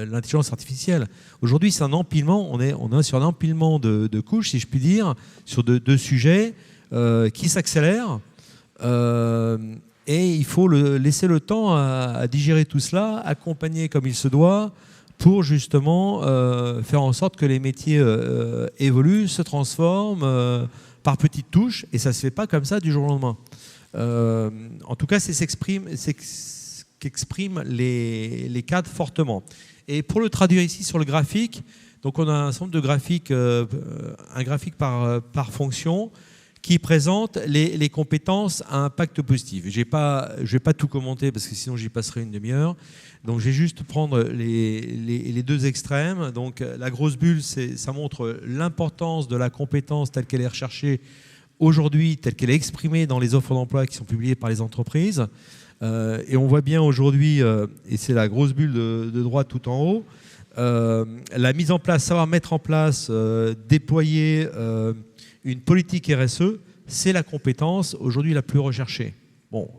l'intelligence artificielle. Aujourd'hui, c'est un empilement, on est sur un empilement de couches, si je puis dire, sur deux sujets qui s'accélèrent. Et il faut laisser le temps à digérer tout cela, accompagner comme il se doit, pour justement faire en sorte que les métiers évoluent, se transforment par petites touches, et ça ne se fait pas comme ça du jour au lendemain. En tout cas, c'est ce qu'expriment les cadres fortement. Et pour le traduire ici sur le graphique, donc on a un certain nombre de graphiques, un graphique par fonction, qui présente les compétences à impact positif. Je ne vais pas tout commenter parce que sinon j'y passerai une demi-heure. Donc je vais juste prendre les deux extrêmes. Donc la grosse bulle, ça montre l'importance de la compétence telle qu'elle est recherchée aujourd'hui, telle qu'elle est exprimée dans les offres d'emploi qui sont publiées par les entreprises. Et on voit bien aujourd'hui, et c'est la grosse bulle de droite tout en haut, la mise en place, savoir mettre en place, déployer une politique RSE, c'est la compétence aujourd'hui la plus recherchée. Bon,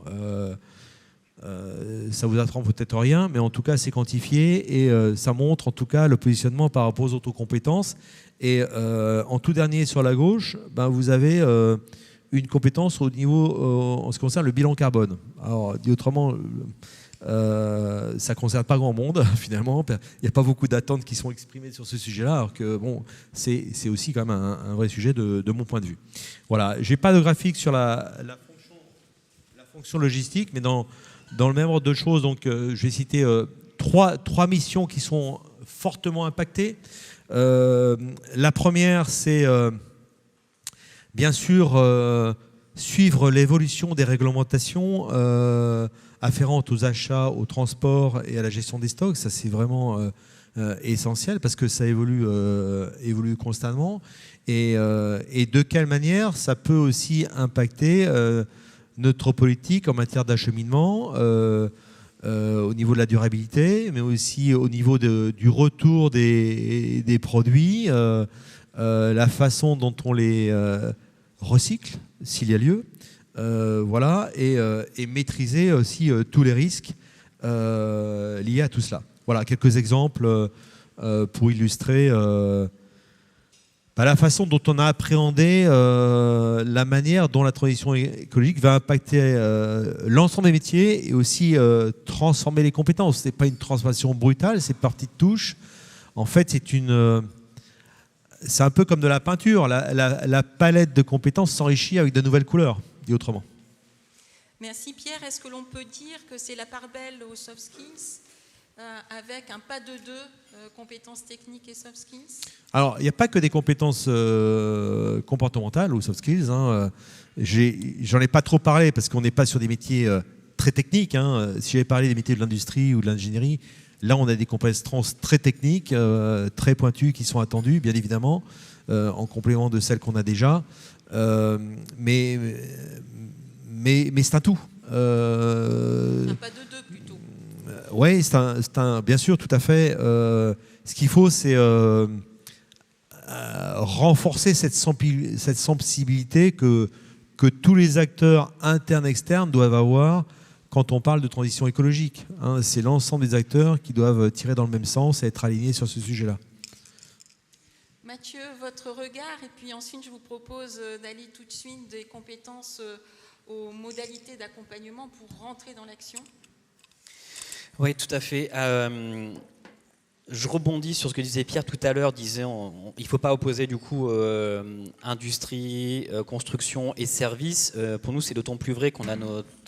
ça vous apprend peut-être rien, mais en tout cas c'est quantifié et ça montre en tout cas le positionnement par rapport aux autres compétences. Et en tout dernier sur la gauche, vous avez une compétence au niveau en ce qui concerne le bilan carbone. Alors dit autrement, ça ne concerne pas grand monde finalement. Il n'y a pas beaucoup d'attentes qui sont exprimées sur ce sujet-là, alors que bon, c'est aussi quand même un vrai sujet de mon point de vue. Voilà, je n'ai pas de graphique sur la fonction logistique, mais dans le même ordre de choses, donc, je vais citer trois missions qui sont fortement impactées. La première, c'est bien sûr suivre l'évolution des réglementations afférentes aux achats, au transport et à la gestion des stocks. Ça, c'est vraiment essentiel parce que ça évolue constamment. Et de quelle manière ça peut aussi impacter notre politique en matière d'acheminement au niveau de la durabilité, mais aussi au niveau du retour des produits, la façon dont on les recycle, s'il y a lieu, voilà, et maîtriser aussi tous les risques liés à tout cela. Voilà, quelques exemples pour illustrer La façon dont on a appréhendé la manière dont la transition écologique va impacter l'ensemble des métiers et aussi transformer les compétences. Ce n'est pas une transformation brutale, c'est partie de touche. En fait, c'est un peu comme de la peinture. La palette de compétences s'enrichit avec de nouvelles couleurs, dit autrement. Merci Pierre. Est-ce que l'on peut dire que c'est la part belle aux soft skills avec un pas de deux, compétences techniques et soft skills? Alors, il n'y a pas que des compétences comportementales ou soft skills. J'en ai pas trop parlé parce qu'on n'est pas sur des métiers très techniques. Si j'avais parlé des métiers de l'industrie ou de l'ingénierie, là, on a des compétences très techniques, très pointues qui sont attendues, bien évidemment, en complément de celles qu'on a déjà. Mais c'est un tout. Un pas de deux plutôt. Oui, bien sûr, tout à fait. Ce qu'il faut, c'est renforcer cette sensibilité que tous les acteurs internes et externes doivent avoir quand on parle de transition écologique. C'est l'ensemble des acteurs qui doivent tirer dans le même sens et être alignés sur ce sujet-là. Mathieu, votre regard, et puis ensuite je vous propose d'aller tout de suite des compétences aux modalités d'accompagnement pour rentrer dans l'action. Oui, tout à fait. Je rebondis sur ce que disait Pierre tout à l'heure, disant il ne faut pas opposer du coup industrie, construction et services. Pour nous, c'est d'autant plus vrai qu'on a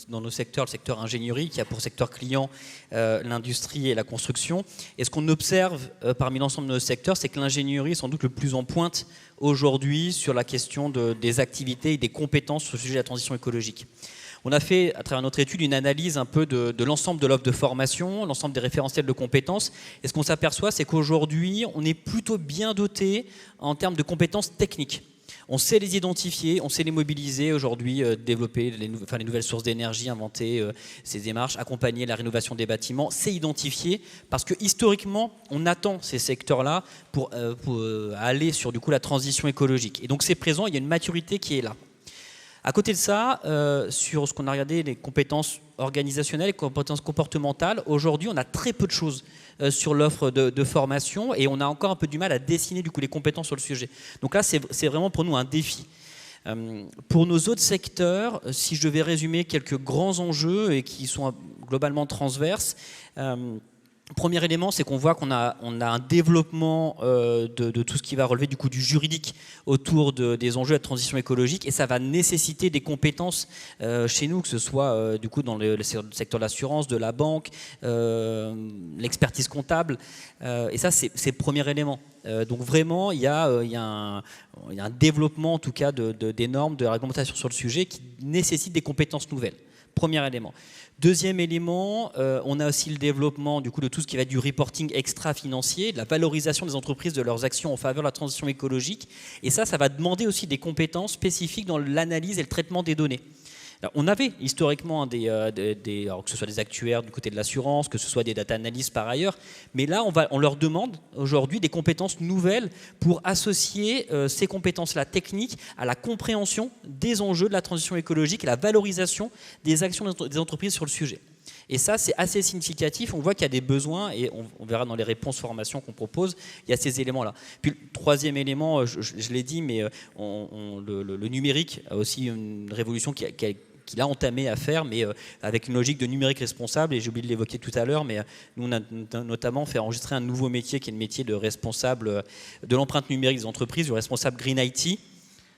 dans nos secteurs, le secteur ingénierie, qui a pour secteur client l'industrie et la construction. Et ce qu'on observe parmi l'ensemble de nos secteurs, c'est que l'ingénierie est sans doute le plus en pointe aujourd'hui sur la question des activités et des compétences sur le sujet de la transition écologique. On a fait, à travers notre étude, une analyse un peu de l'ensemble de l'offre de formation, l'ensemble des référentiels de compétences. Et ce qu'on s'aperçoit, c'est qu'aujourd'hui, on est plutôt bien doté en termes de compétences techniques. On sait les identifier, on sait les mobiliser aujourd'hui, développer les nouvelles sources d'énergie, inventer ces démarches, accompagner la rénovation des bâtiments. C'est identifié parce que historiquement, on attend ces secteurs-là pour aller sur du coup, la transition écologique. Et donc c'est présent, il y a une maturité qui est là. À côté de ça, sur ce qu'on a regardé, les compétences organisationnelles, les compétences comportementales, aujourd'hui, on a très peu de choses sur l'offre de formation et on a encore un peu du mal à dessiner du coup, les compétences sur le sujet. Donc là, c'est vraiment pour nous un défi. Pour nos autres secteurs, si je devais résumer quelques grands enjeux et qui sont globalement transverses, premier élément, c'est qu'on voit qu'on a un développement de tout ce qui va relever du coup du juridique autour des enjeux de la transition écologique et ça va nécessiter des compétences chez nous, que ce soit du coup dans le secteur de l'assurance, de la banque, l'expertise comptable. Et ça, c'est le premier élément. Donc vraiment, il y a un développement en tout cas des normes, de la réglementation sur le sujet qui nécessite des compétences nouvelles. Premier élément. Deuxième élément, on a aussi le développement du coup, de tout ce qui va être du reporting extra-financier, de la valorisation des entreprises, de leurs actions en faveur de la transition écologique. Et ça va demander aussi des compétences spécifiques dans l'analyse et le traitement des données. Alors, on avait historiquement alors que ce soit des actuaires du côté de l'assurance, que ce soit des data analysts par ailleurs, mais là on leur demande aujourd'hui des compétences nouvelles pour associer ces compétences-là techniques à la compréhension des enjeux de la transition écologique et la valorisation des actions des entreprises sur le sujet. Et ça, c'est assez significatif. On voit qu'il y a des besoins, et on verra dans les réponses formation qu'on propose, il y a ces éléments-là. Puis le troisième élément, je l'ai dit, mais le numérique a aussi une révolution qu'il a entamé à faire, mais avec une logique de numérique responsable, et j'ai oublié de l'évoquer tout à l'heure, mais nous on a notamment fait enregistrer un nouveau métier qui est le métier de responsable de l'empreinte numérique des entreprises, du responsable Green IT,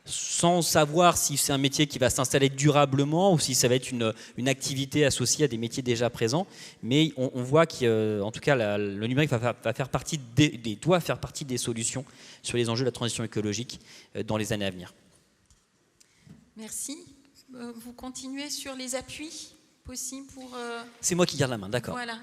sans savoir si c'est un métier qui va s'installer durablement ou si ça va être une activité associée à des métiers déjà présents. Mais on voit qu'en tout cas, le numérique doit faire partie des solutions sur les enjeux de la transition écologique dans les années à venir. Merci. Vous continuez sur les appuis possibles pour... C'est moi qui garde la main, d'accord. Voilà.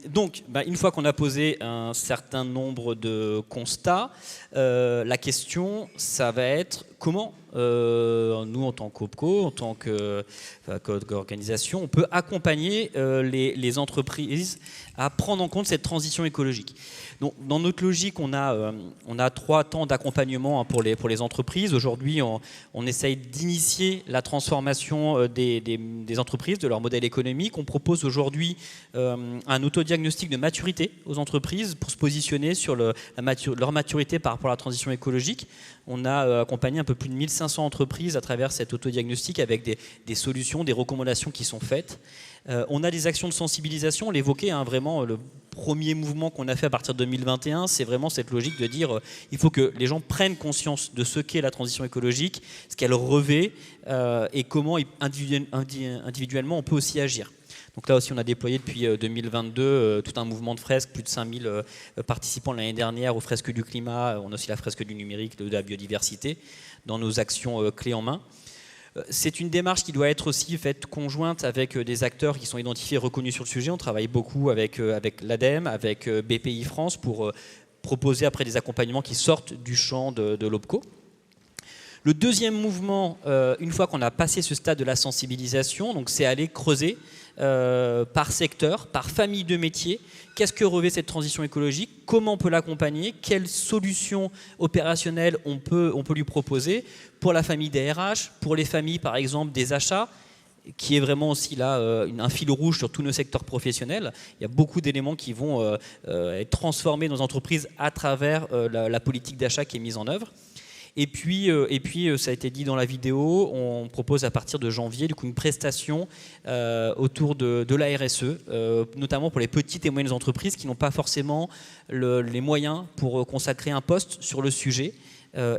Donc, une fois qu'on a posé un certain nombre de constats, la question, ça va être comment nous, en tant qu'OPCO, en tant qu'organisation, on peut accompagner les entreprises à prendre en compte cette transition écologique. Donc, dans notre logique, on a 3 temps d'accompagnement pour les entreprises. Aujourd'hui, on essaye d'initier la transformation des entreprises, de leur modèle économique. On propose aujourd'hui un autodiagnostic de maturité aux entreprises pour se positionner sur leur maturité par rapport à la transition écologique. On a accompagné un peu plus de 1500 entreprises à travers cet autodiagnostic avec des solutions, des recommandations qui sont faites. On a des actions de sensibilisation, on l'évoquait, vraiment le premier mouvement qu'on a fait à partir de 2021, c'est vraiment cette logique de dire il faut que les gens prennent conscience de ce qu'est la transition écologique, ce qu'elle revêt et comment individuellement on peut aussi agir. Donc là aussi, on a déployé depuis 2022 tout un mouvement de fresques, plus de 5000 participants l'année dernière aux fresques du climat. On a aussi la fresque du numérique, de la biodiversité, dans nos actions clés en main. C'est une démarche qui doit être aussi faite conjointe avec des acteurs qui sont identifiés et reconnus sur le sujet. On travaille beaucoup avec l'ADEME, avec BPI France pour proposer après des accompagnements qui sortent du champ de l'OPCO. Le deuxième mouvement, une fois qu'on a passé ce stade de la sensibilisation, donc c'est aller creuser par secteur, par famille de métiers, qu'est-ce que revêt cette transition écologique, comment on peut l'accompagner, quelles solutions opérationnelles on peut lui proposer pour la famille des RH, pour les familles par exemple des achats, qui est vraiment aussi là un fil rouge sur tous nos secteurs professionnels. Il y a beaucoup d'éléments qui vont être transformés dans les entreprises à travers la politique d'achat qui est mise en œuvre. Et puis, ça a été dit dans la vidéo, on propose à partir de janvier une prestation autour de la RSE, notamment pour les petites et moyennes entreprises qui n'ont pas forcément les moyens pour consacrer un poste sur le sujet.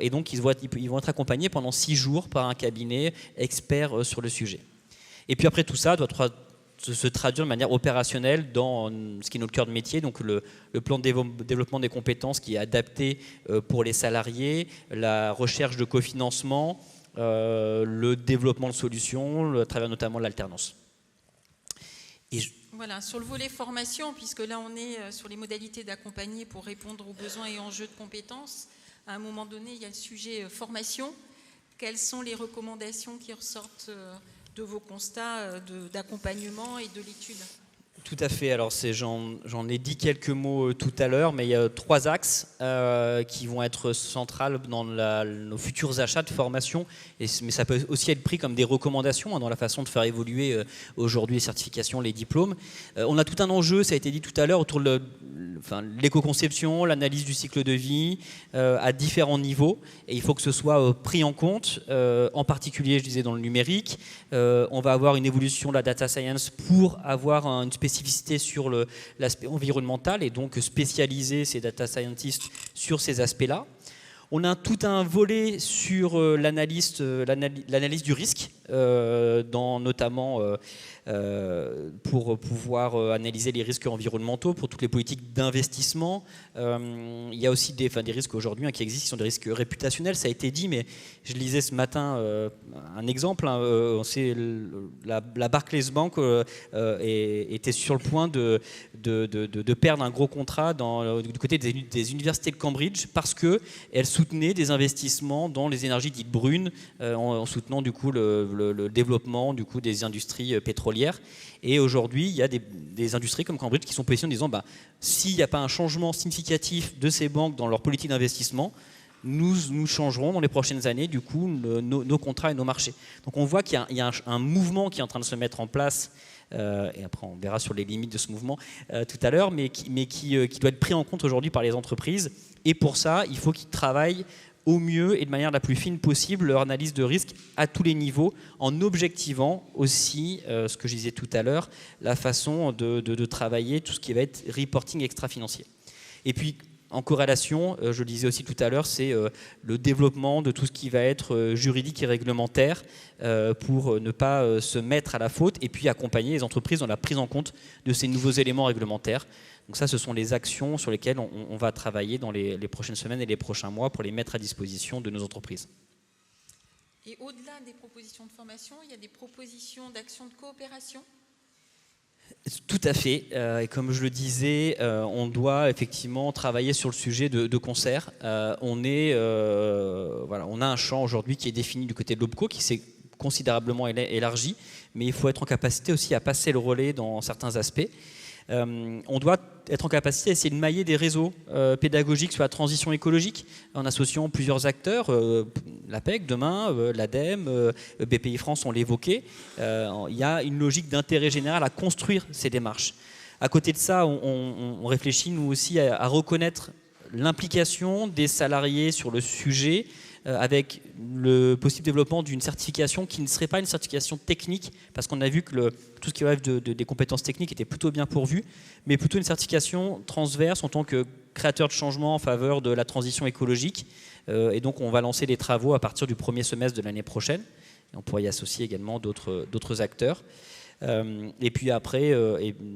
Et donc, ils vont être accompagnés pendant 6 jours par un cabinet expert sur le sujet. Et puis après tout ça, doit se traduire de manière opérationnelle dans ce qui est notre cœur de métier, donc le plan de développement des compétences qui est adapté pour les salariés, la recherche de cofinancement, le développement de solutions, à travers notamment l'alternance. Voilà, sur le volet formation, puisque là on est sur les modalités d'accompagner pour répondre aux besoins et enjeux de compétences, à un moment donné il y a le sujet formation. Quelles sont les recommandations qui ressortent de vos constats d'accompagnement et de l'étude? Tout à fait. Alors j'en ai dit quelques mots tout à l'heure, mais il y a 3 axes qui vont être centrales dans nos futurs achats de formation. Mais ça peut aussi être pris comme des recommandations dans la façon de faire évoluer aujourd'hui les certifications, les diplômes. On a tout un enjeu, ça a été dit tout à l'heure, autour de l'éco-conception, l'analyse du cycle de vie à différents niveaux. Et il faut que ce soit pris en compte, en particulier, je disais, dans le numérique. On va avoir une évolution de la data science pour avoir une spécificité sur l'aspect environnemental et donc spécialiser ces data scientists sur ces aspects-là. On a tout un volet sur l'analyse du risque, notamment pour pouvoir analyser les risques environnementaux pour toutes les politiques d'investissement. Il y a aussi des risques aujourd'hui qui existent, qui sont des risques réputationnels, ça a été dit, mais je lisais ce matin un exemple. La Barclays Bank était sur le point de perdre un gros contrat du côté des universités de Cambridge parce qu'elle soutenait des investissements dans les énergies dites brunes en soutenant du coup le développement du coup des industries pétrolières. Et aujourd'hui, il y a des industries comme Cambridge qui sont positionnées en disant s'il n'y a pas un changement significatif de ces banques dans leur politique d'investissement, nous changerons dans les prochaines années du coup nos contrats et nos marchés. Donc on voit qu'il y a un mouvement qui est en train de se mettre en place. Et après on verra sur les limites de ce mouvement tout à l'heure, mais qui doit être pris en compte aujourd'hui par les entreprises. Et pour ça, il faut qu'ils travaillent au mieux et de manière la plus fine possible leur analyse de risque à tous les niveaux, en objectivant aussi, ce que je disais tout à l'heure, la façon de travailler tout ce qui va être reporting extra-financier. Et puis, en corrélation, je le disais aussi tout à l'heure, c'est le développement de tout ce qui va être juridique et réglementaire pour ne pas se mettre à la faute et puis accompagner les entreprises dans la prise en compte de ces nouveaux éléments réglementaires. Donc ça, ce sont les actions sur lesquelles on va travailler dans les prochaines semaines et les prochains mois pour les mettre à disposition de nos entreprises. Et au-delà des propositions de formation, il y a des propositions d'actions de coopération ? Tout à fait. Et comme je le disais, on doit effectivement travailler sur le sujet de concert. On est voilà, on a un champ aujourd'hui qui est défini du côté de l'OPCO, qui s'est considérablement élargi, mais il faut être en capacité aussi à passer le relais dans certains aspects. On doit être en capacité d'essayer de mailler des réseaux pédagogiques sur la transition écologique en associant plusieurs acteurs, l'APEC demain, l'ADEME, BPI France, on l'évoquait. Il y a une logique d'intérêt général à construire ces démarches. À côté de ça, on réfléchit nous aussi à reconnaître l'implication des salariés sur le sujet, avec le possible développement d'une certification qui ne serait pas une certification technique, parce qu'on a vu que tout ce qui relève des compétences techniques était plutôt bien pourvu, mais plutôt une certification transverse en tant que créateur de changement en faveur de la transition écologique. Et donc on va lancer des travaux à partir du premier semestre de l'année prochaine. Et on pourrait y associer également d'autres acteurs. Et puis après,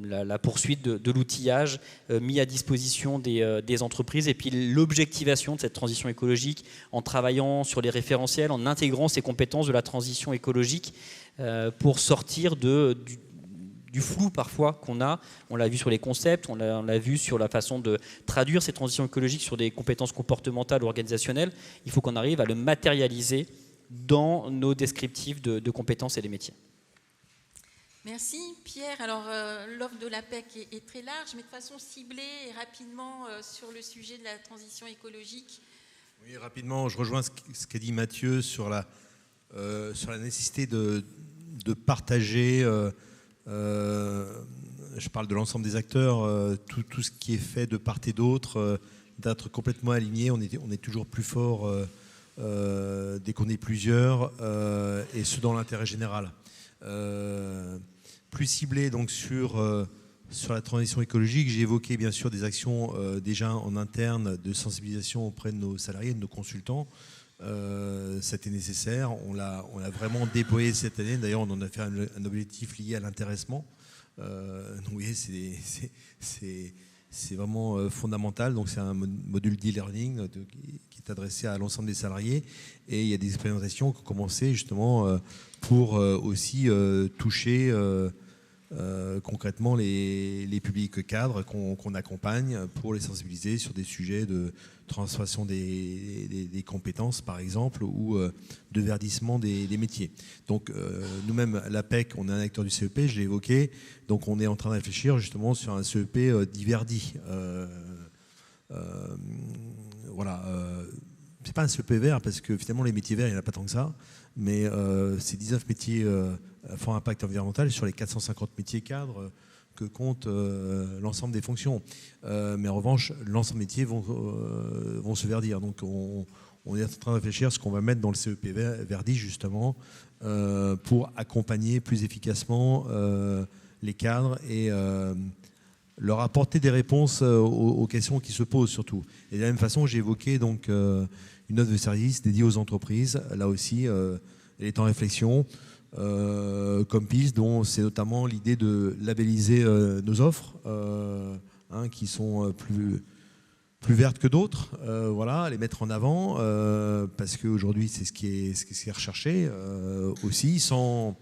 la poursuite de l'outillage mis à disposition des entreprises, et puis l'objectivation de cette transition écologique en travaillant sur les référentiels, en intégrant ces compétences de la transition écologique pour sortir du flou parfois qu'on a. On l'a vu sur les concepts, on l'a vu sur la façon de traduire ces transitions écologiques sur des compétences comportementales ou organisationnelles. Il faut qu'on arrive à le matérialiser dans nos descriptifs de compétences et des métiers. Merci Pierre. Alors l'offre de l'APEC est très large, mais de façon ciblée et rapidement sur le sujet de la transition écologique. Oui, rapidement, je rejoins ce qu'a dit Mathieu sur la nécessité de partager, je parle de l'ensemble des acteurs, tout ce qui est fait de part et d'autre, d'être complètement aligné. On est toujours plus fort dès qu'on est plusieurs, et ce dans l'intérêt général. Plus ciblé donc sur la transition écologique, j'ai évoqué bien sûr des actions déjà en interne de sensibilisation auprès de nos salariés, de nos consultants. C'était nécessaire, on l'a vraiment déployé cette année. D'ailleurs, on en a fait un objectif lié à l'intéressement. Donc, vous voyez, c'est vraiment fondamental. Donc, c'est un module d'e-learning qui est adressé à l'ensemble des salariés. Et il y a des expérimentations qui ont commencé justement pour aussi toucher concrètement les publics cadres qu'on accompagne pour les sensibiliser sur des sujets de transformation des compétences, par exemple, ou de verdissement des métiers. Donc, nous-mêmes, l'APEC, on est un acteur du CEP, je l'ai évoqué, donc on est en train de réfléchir justement sur un CEP d'Iverdi. Voilà. C'est pas un CEP vert, parce que finalement, les métiers verts, il n'y en a pas tant que ça, mais c'est 19 métiers à fort impact environnemental sur les 450 métiers cadres que compte l'ensemble des fonctions. Mais en revanche, l'ensemble des métiers vont se verdir. Donc on est en train de réfléchir à ce qu'on va mettre dans le CEP Verdi, justement, pour accompagner plus efficacement les cadres et leur apporter des réponses aux questions qui se posent surtout. Et de la même façon, j'ai évoqué donc une offre de service dédiée aux entreprises. Là aussi, elle est en réflexion. Comme piste, dont c'est notamment l'idée de labelliser nos offres, qui sont plus vertes que d'autres, voilà, les mettre en avant, parce qu'aujourd'hui c'est ce qui est recherché aussi, tout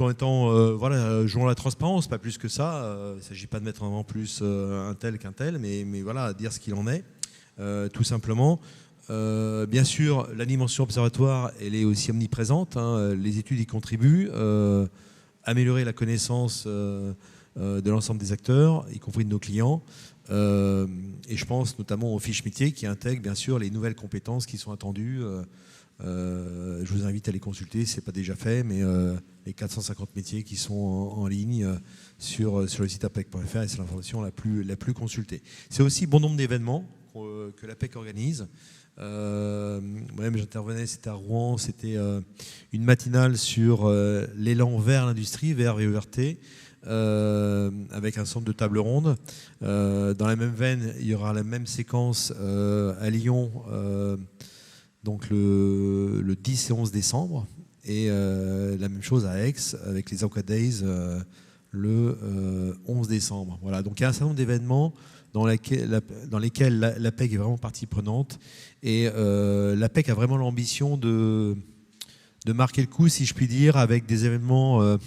en étant jouant la transparence, pas plus que ça. Il ne s'agit pas de mettre en avant plus un tel qu'un tel, mais voilà, dire ce qu'il en est, tout simplement. Bien sûr, la dimension observatoire, elle est aussi omniprésente. Les études y contribuent. Améliorer la connaissance de l'ensemble des acteurs, y compris de nos clients. Et je pense notamment aux fiches métiers qui intègrent bien sûr les nouvelles compétences qui sont attendues. Je vous invite à les consulter, si ce n'est pas déjà fait, mais les 450 métiers qui sont en ligne sur le site apec.fr, et c'est l'information la plus consultée. C'est aussi bon nombre d'événements que l'APEC organise. Moi-même j'intervenais, c'était à Rouen, c'était une matinale sur l'élan vers l'industrie, vers VERT, avec un centre de table ronde. Dans la même veine, il y aura la même séquence à Lyon, donc le 10 et 11 décembre, et la même chose à Aix avec les Aqua Days le 11 décembre. Voilà, donc il y a un certain nombre d'événements dans lesquels l'APEC est vraiment partie prenante, et l'APEC a vraiment l'ambition de marquer le coup, si je puis dire, avec des événements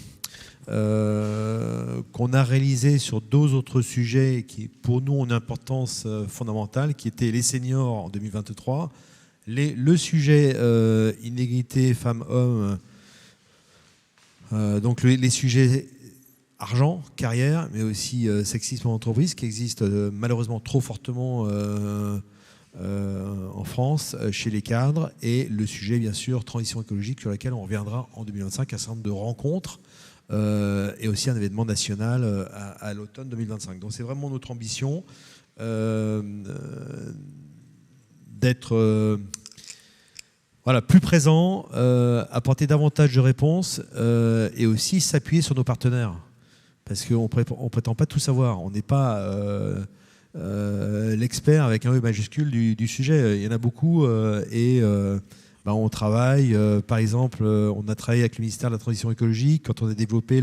qu'on a réalisé sur 2 autres sujets qui, pour nous, ont une importance fondamentale, qui étaient les seniors en 2023, le sujet inégalité femmes-hommes, donc les sujets argent, carrière, mais aussi sexisme en entreprise, qui existe malheureusement trop fortement en France, chez les cadres, et le sujet, bien sûr, transition écologique, sur lequel on reviendra en 2025, un certain nombre de rencontres, et aussi un événement national à l'automne 2025. Donc c'est vraiment notre ambition d'être plus présent, apporter davantage de réponses, et aussi s'appuyer sur nos partenaires. Parce qu'on ne prétend pas tout savoir. On n'est pas l'expert avec un E majuscule du sujet. Il y en a beaucoup, et on travaille. Par exemple, on a travaillé avec le ministère de la Transition écologique quand on a développé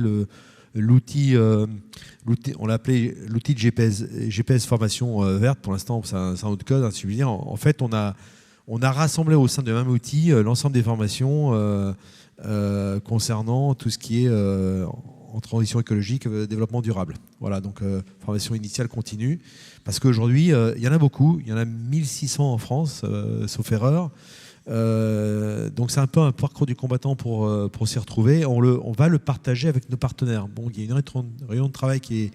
l'outil, on l'a appelé l'outil de GPS formation verte. Pour l'instant, c'est un autre code, si je veux dire. En fait, on a rassemblé au sein du même outil l'ensemble des formations concernant tout ce qui est en transition écologique, développement durable. Voilà, donc formation initiale continue. Parce qu'aujourd'hui, il y en a beaucoup. Il y en a 1600 en France, sauf erreur. Donc c'est un peu un parcours du combattant pour s'y retrouver. On va le partager avec nos partenaires. Bon, il y a une réunion de travail qui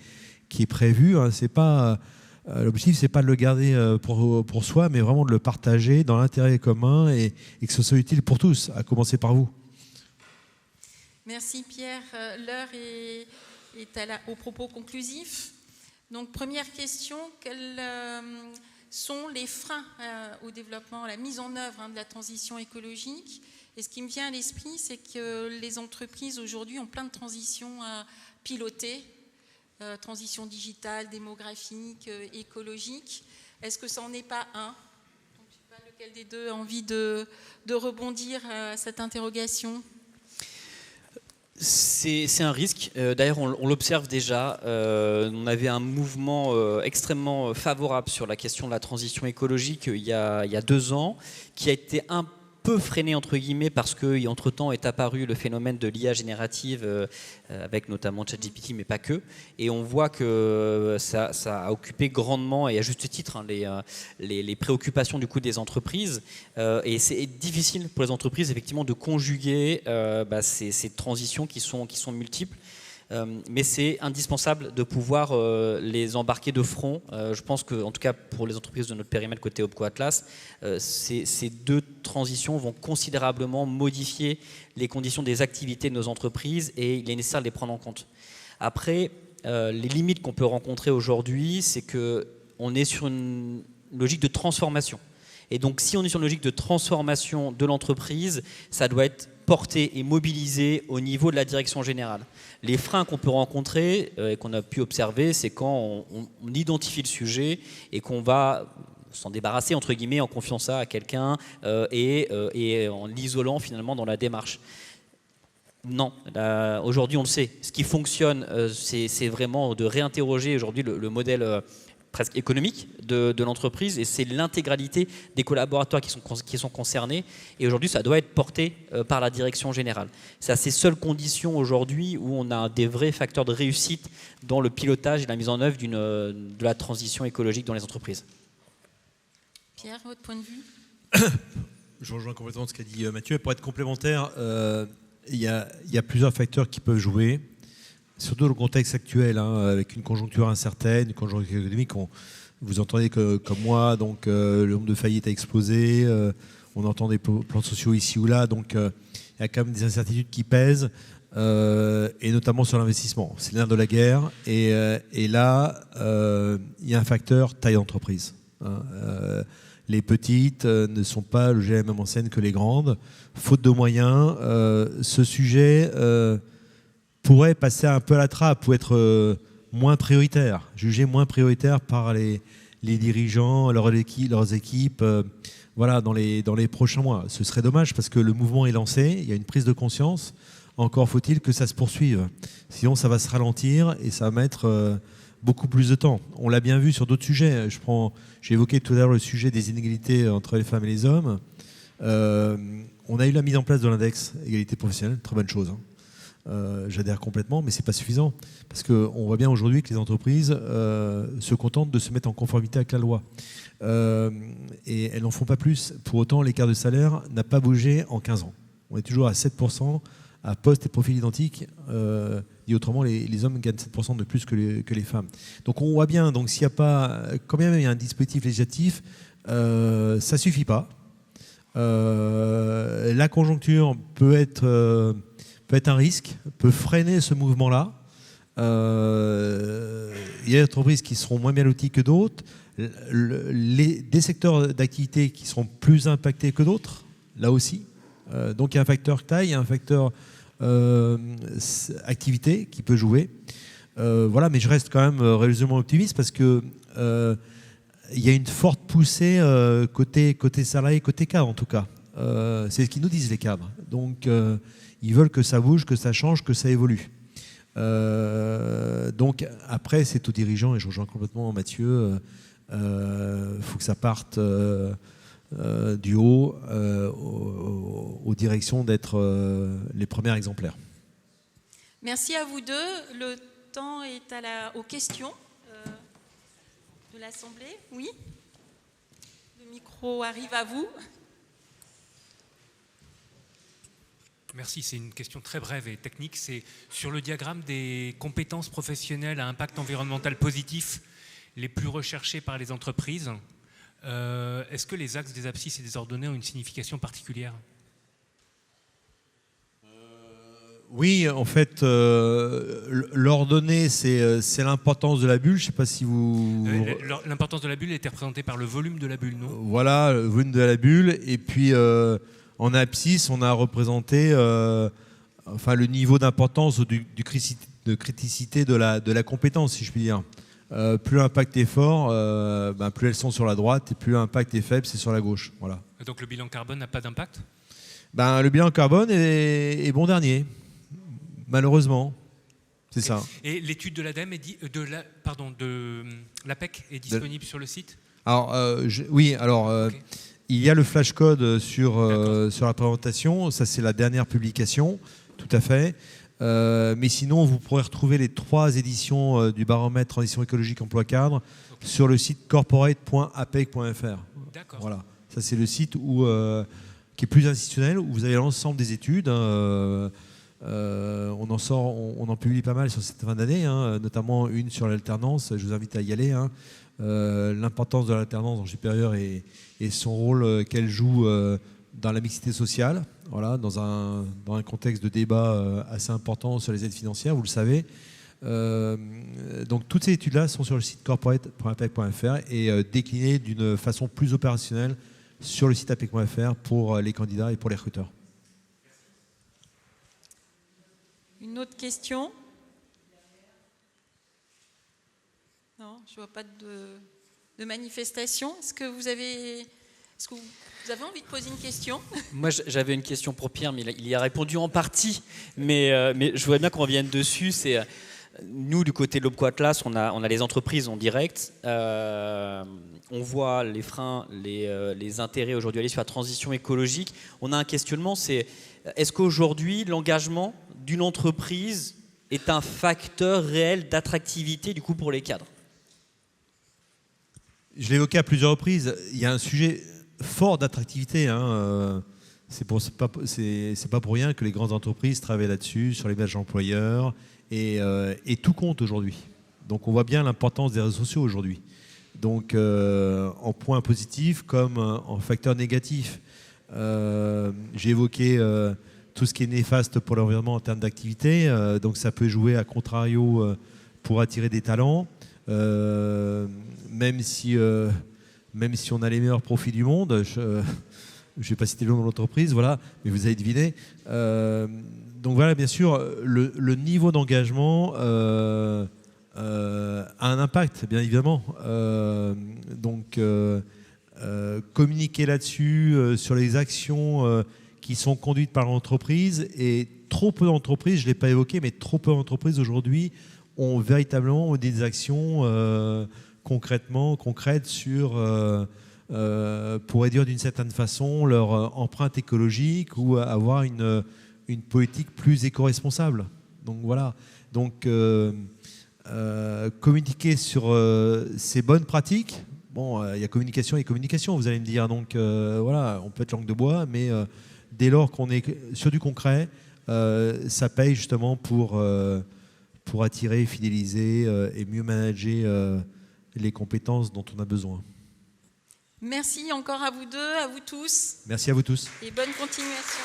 est prévue. Hein. C'est pas... L'objectif, c'est pas de le garder pour soi, mais vraiment de le partager dans l'intérêt commun et que ce soit utile pour tous, à commencer par vous. Merci Pierre. L'heure est au propos conclusif. Donc première question, quels sont les freins au développement, à la mise en œuvre de la transition écologique? Et ce qui me vient à l'esprit, c'est que les entreprises aujourd'hui ont plein de transitions à piloter. Transition digitale, démographique, écologique. Est-ce que ça n'en est pas un? Donc, je ne sais pas lequel des deux a envie de rebondir à cette interrogation. C'est un risque. D'ailleurs, on l'observe déjà. On avait un mouvement extrêmement favorable sur la question de la transition écologique il y a 2 ans, qui a été un peu freiné entre guillemets parce qu'entre-temps est apparu le phénomène de l'IA générative avec notamment ChatGPT, mais pas que. Et on voit que ça a occupé grandement et à juste titre les préoccupations du coup des entreprises. Et c'est difficile pour les entreprises effectivement de conjuguer ces transitions qui sont multiples. Mais c'est indispensable de pouvoir les embarquer de front. Je pense que, en tout cas pour les entreprises de notre périmètre côté OPCO Atlas, ces 2 transitions vont considérablement modifier les conditions des activités de nos entreprises et il est nécessaire de les prendre en compte. Après, les limites qu'on peut rencontrer aujourd'hui, c'est qu'on est sur une logique de transformation. Et donc si on est sur une logique de transformation de l'entreprise, ça doit être porté et mobilisé au niveau de la direction générale. Les freins qu'on peut rencontrer et qu'on a pu observer, c'est quand on identifie le sujet et qu'on va s'en débarrasser, entre guillemets, en confiant ça à quelqu'un et en l'isolant finalement dans la démarche. Non, aujourd'hui on le sait. Ce qui fonctionne, c'est vraiment de réinterroger aujourd'hui le modèle presque économique de l'entreprise, et c'est l'intégralité des collaborateurs qui sont concernés, et aujourd'hui ça doit être porté par la direction générale. C'est à ces seules conditions aujourd'hui où on a des vrais facteurs de réussite dans le pilotage et la mise en œuvre de la transition écologique dans les entreprises. Pierre, votre point de vue? Je rejoins complètement ce qu'a dit Mathieu. Pour être complémentaire, il y a plusieurs facteurs qui peuvent jouer. Surtout dans le contexte actuel, avec une conjoncture incertaine, une conjoncture économique, vous entendez comme moi, donc le nombre de faillites a explosé, on entend des plans sociaux ici ou là, donc il y a quand même des incertitudes qui pèsent, et notamment sur l'investissement. C'est l'ère de la guerre, et là, il y a un facteur taille d'entreprise. Les petites ne sont pas logées à la même enseigne que les grandes. Faute de moyens, ce sujet pourrait passer un peu à la trappe ou être moins prioritaire, jugé moins prioritaire par les dirigeants, leurs équipes, dans les prochains mois. Ce serait dommage parce que le mouvement est lancé, il y a une prise de conscience, encore faut-il que ça se poursuive. Sinon ça va se ralentir et ça va mettre beaucoup plus de temps. On l'a bien vu sur d'autres sujets. J'ai évoqué tout à l'heure le sujet des inégalités entre les femmes et les hommes. On a eu la mise en place de l'index égalité professionnelle, très bonne chose. J'adhère complètement, mais ce n'est pas suffisant. Parce qu'on voit bien aujourd'hui que les entreprises se contentent de se mettre en conformité avec la loi. Et elles n'en font pas plus. Pour autant, l'écart de salaire n'a pas bougé en 15 ans. On est toujours à 7%, à poste et profil identiques. Et autrement, les hommes gagnent 7% de plus que les femmes. Donc on voit bien, donc s'il n'y a pas, quand même il y a un dispositif législatif, ça ne suffit pas. La conjoncture peut être un risque, peut freiner ce mouvement-là. Il y a des entreprises qui seront moins bien loties que d'autres, des secteurs d'activité qui seront plus impactés que d'autres, là aussi. Donc il y a un facteur taille, il y a un facteur activité qui peut jouer. Voilà, mais je reste quand même religieusement optimiste parce que il y a une forte poussée côté salarié, côté cadre en tout cas. C'est ce qu'ils nous disent les cadres. Donc ils veulent que ça bouge, que ça change, que ça évolue. Donc après c'est aux dirigeants, et je rejoins complètement Mathieu, faut que ça parte du haut aux directions d'être les premiers exemplaires. Merci à vous deux. Le temps est aux questions de l'Assemblée. Oui. Le micro arrive à vous. Merci, c'est une question très brève et technique. C'est sur le diagramme des compétences professionnelles à impact environnemental positif les plus recherchées par les entreprises. Est-ce que les axes des abscisses et des ordonnées ont une signification particulière ? Oui, en fait, l'ordonnée, c'est l'importance de la bulle. Je ne sais pas si vous... L'importance de la bulle était représentée par le volume de la bulle, non ? Voilà, le volume de la bulle. Et puis, en abscisse, on a représenté le niveau d'importance ou de criticité de la compétence, si je puis dire. Plus l'impact est fort, plus elles sont sur la droite, et plus l'impact est faible, c'est sur la gauche. Voilà. Donc le bilan carbone n'a pas d'impact ? Le bilan carbone est bon dernier, malheureusement. C'est ça. Et l'étude de l'ADEME de l'APEC est disponible sur le site ? Alors, il y a le flash code sur la présentation. Ça, c'est la dernière publication, tout à fait. Mais sinon, vous pourrez retrouver les 3 éditions du baromètre Transition écologique emploi cadre sur le site corporate.apec.fr. D'accord. Voilà. Ça, c'est le site qui est plus institutionnel, où vous avez l'ensemble des études. On en publie pas mal sur cette fin d'année, notamment une sur l'alternance. Je vous invite à y aller. L'importance de l'alternance en supérieur et son rôle qu'elle joue dans la mixité sociale, voilà, dans un contexte de débat assez important sur les aides financières, vous le savez. Donc toutes ces études-là sont sur le site corporate.apec.fr et déclinées d'une façon plus opérationnelle sur le site apec.fr pour les candidats et pour les recruteurs. Une autre question ? Non, je ne vois pas de manifestation. Est-ce que vous avez envie de poser une question ? Moi, j'avais une question pour Pierre, mais il y a répondu en partie. Mais je voudrais bien qu'on revienne dessus. C'est nous, du côté de l'Obco-Atlas, on a les entreprises en direct. On voit les freins, les intérêts aujourd'hui aller sur la transition écologique. On a un questionnement, c'est est-ce qu'aujourd'hui, l'engagement d'une entreprise est un facteur réel d'attractivité du coup pour les cadres ? Je l'ai évoqué à plusieurs reprises. Il y a un sujet fort d'attractivité. C'est pas pour rien que les grandes entreprises travaillent là-dessus, sur les badges employeurs, et tout compte aujourd'hui. Donc on voit bien l'importance des réseaux sociaux aujourd'hui. Donc en point positif comme en facteur négatif. J'ai évoqué tout ce qui est néfaste pour l'environnement en termes d'activité. Donc ça peut jouer à contrario pour attirer des talents. Même si on a les meilleurs profits du monde, je ne vais pas citer le nom de l'entreprise, voilà, mais vous avez deviné. Donc voilà, bien sûr, le niveau d'engagement a un impact, bien évidemment. Donc communiquer là-dessus, sur les actions qui sont conduites par l'entreprise, et trop peu d'entreprises, je ne l'ai pas évoqué, mais trop peu d'entreprises aujourd'hui ont véritablement des actions concrètes pour réduire d'une certaine façon leur empreinte écologique ou avoir une politique plus éco-responsable. Donc voilà. Donc communiquer sur ces bonnes pratiques. Bon, il y a communication et communication, vous allez me dire. Donc voilà, on peut être langue de bois, mais dès lors qu'on est sur du concret, ça paye justement pour attirer, fidéliser et mieux manager les compétences dont on a besoin. Merci encore à vous deux, à vous tous, Merci à vous tous. et bonne continuation.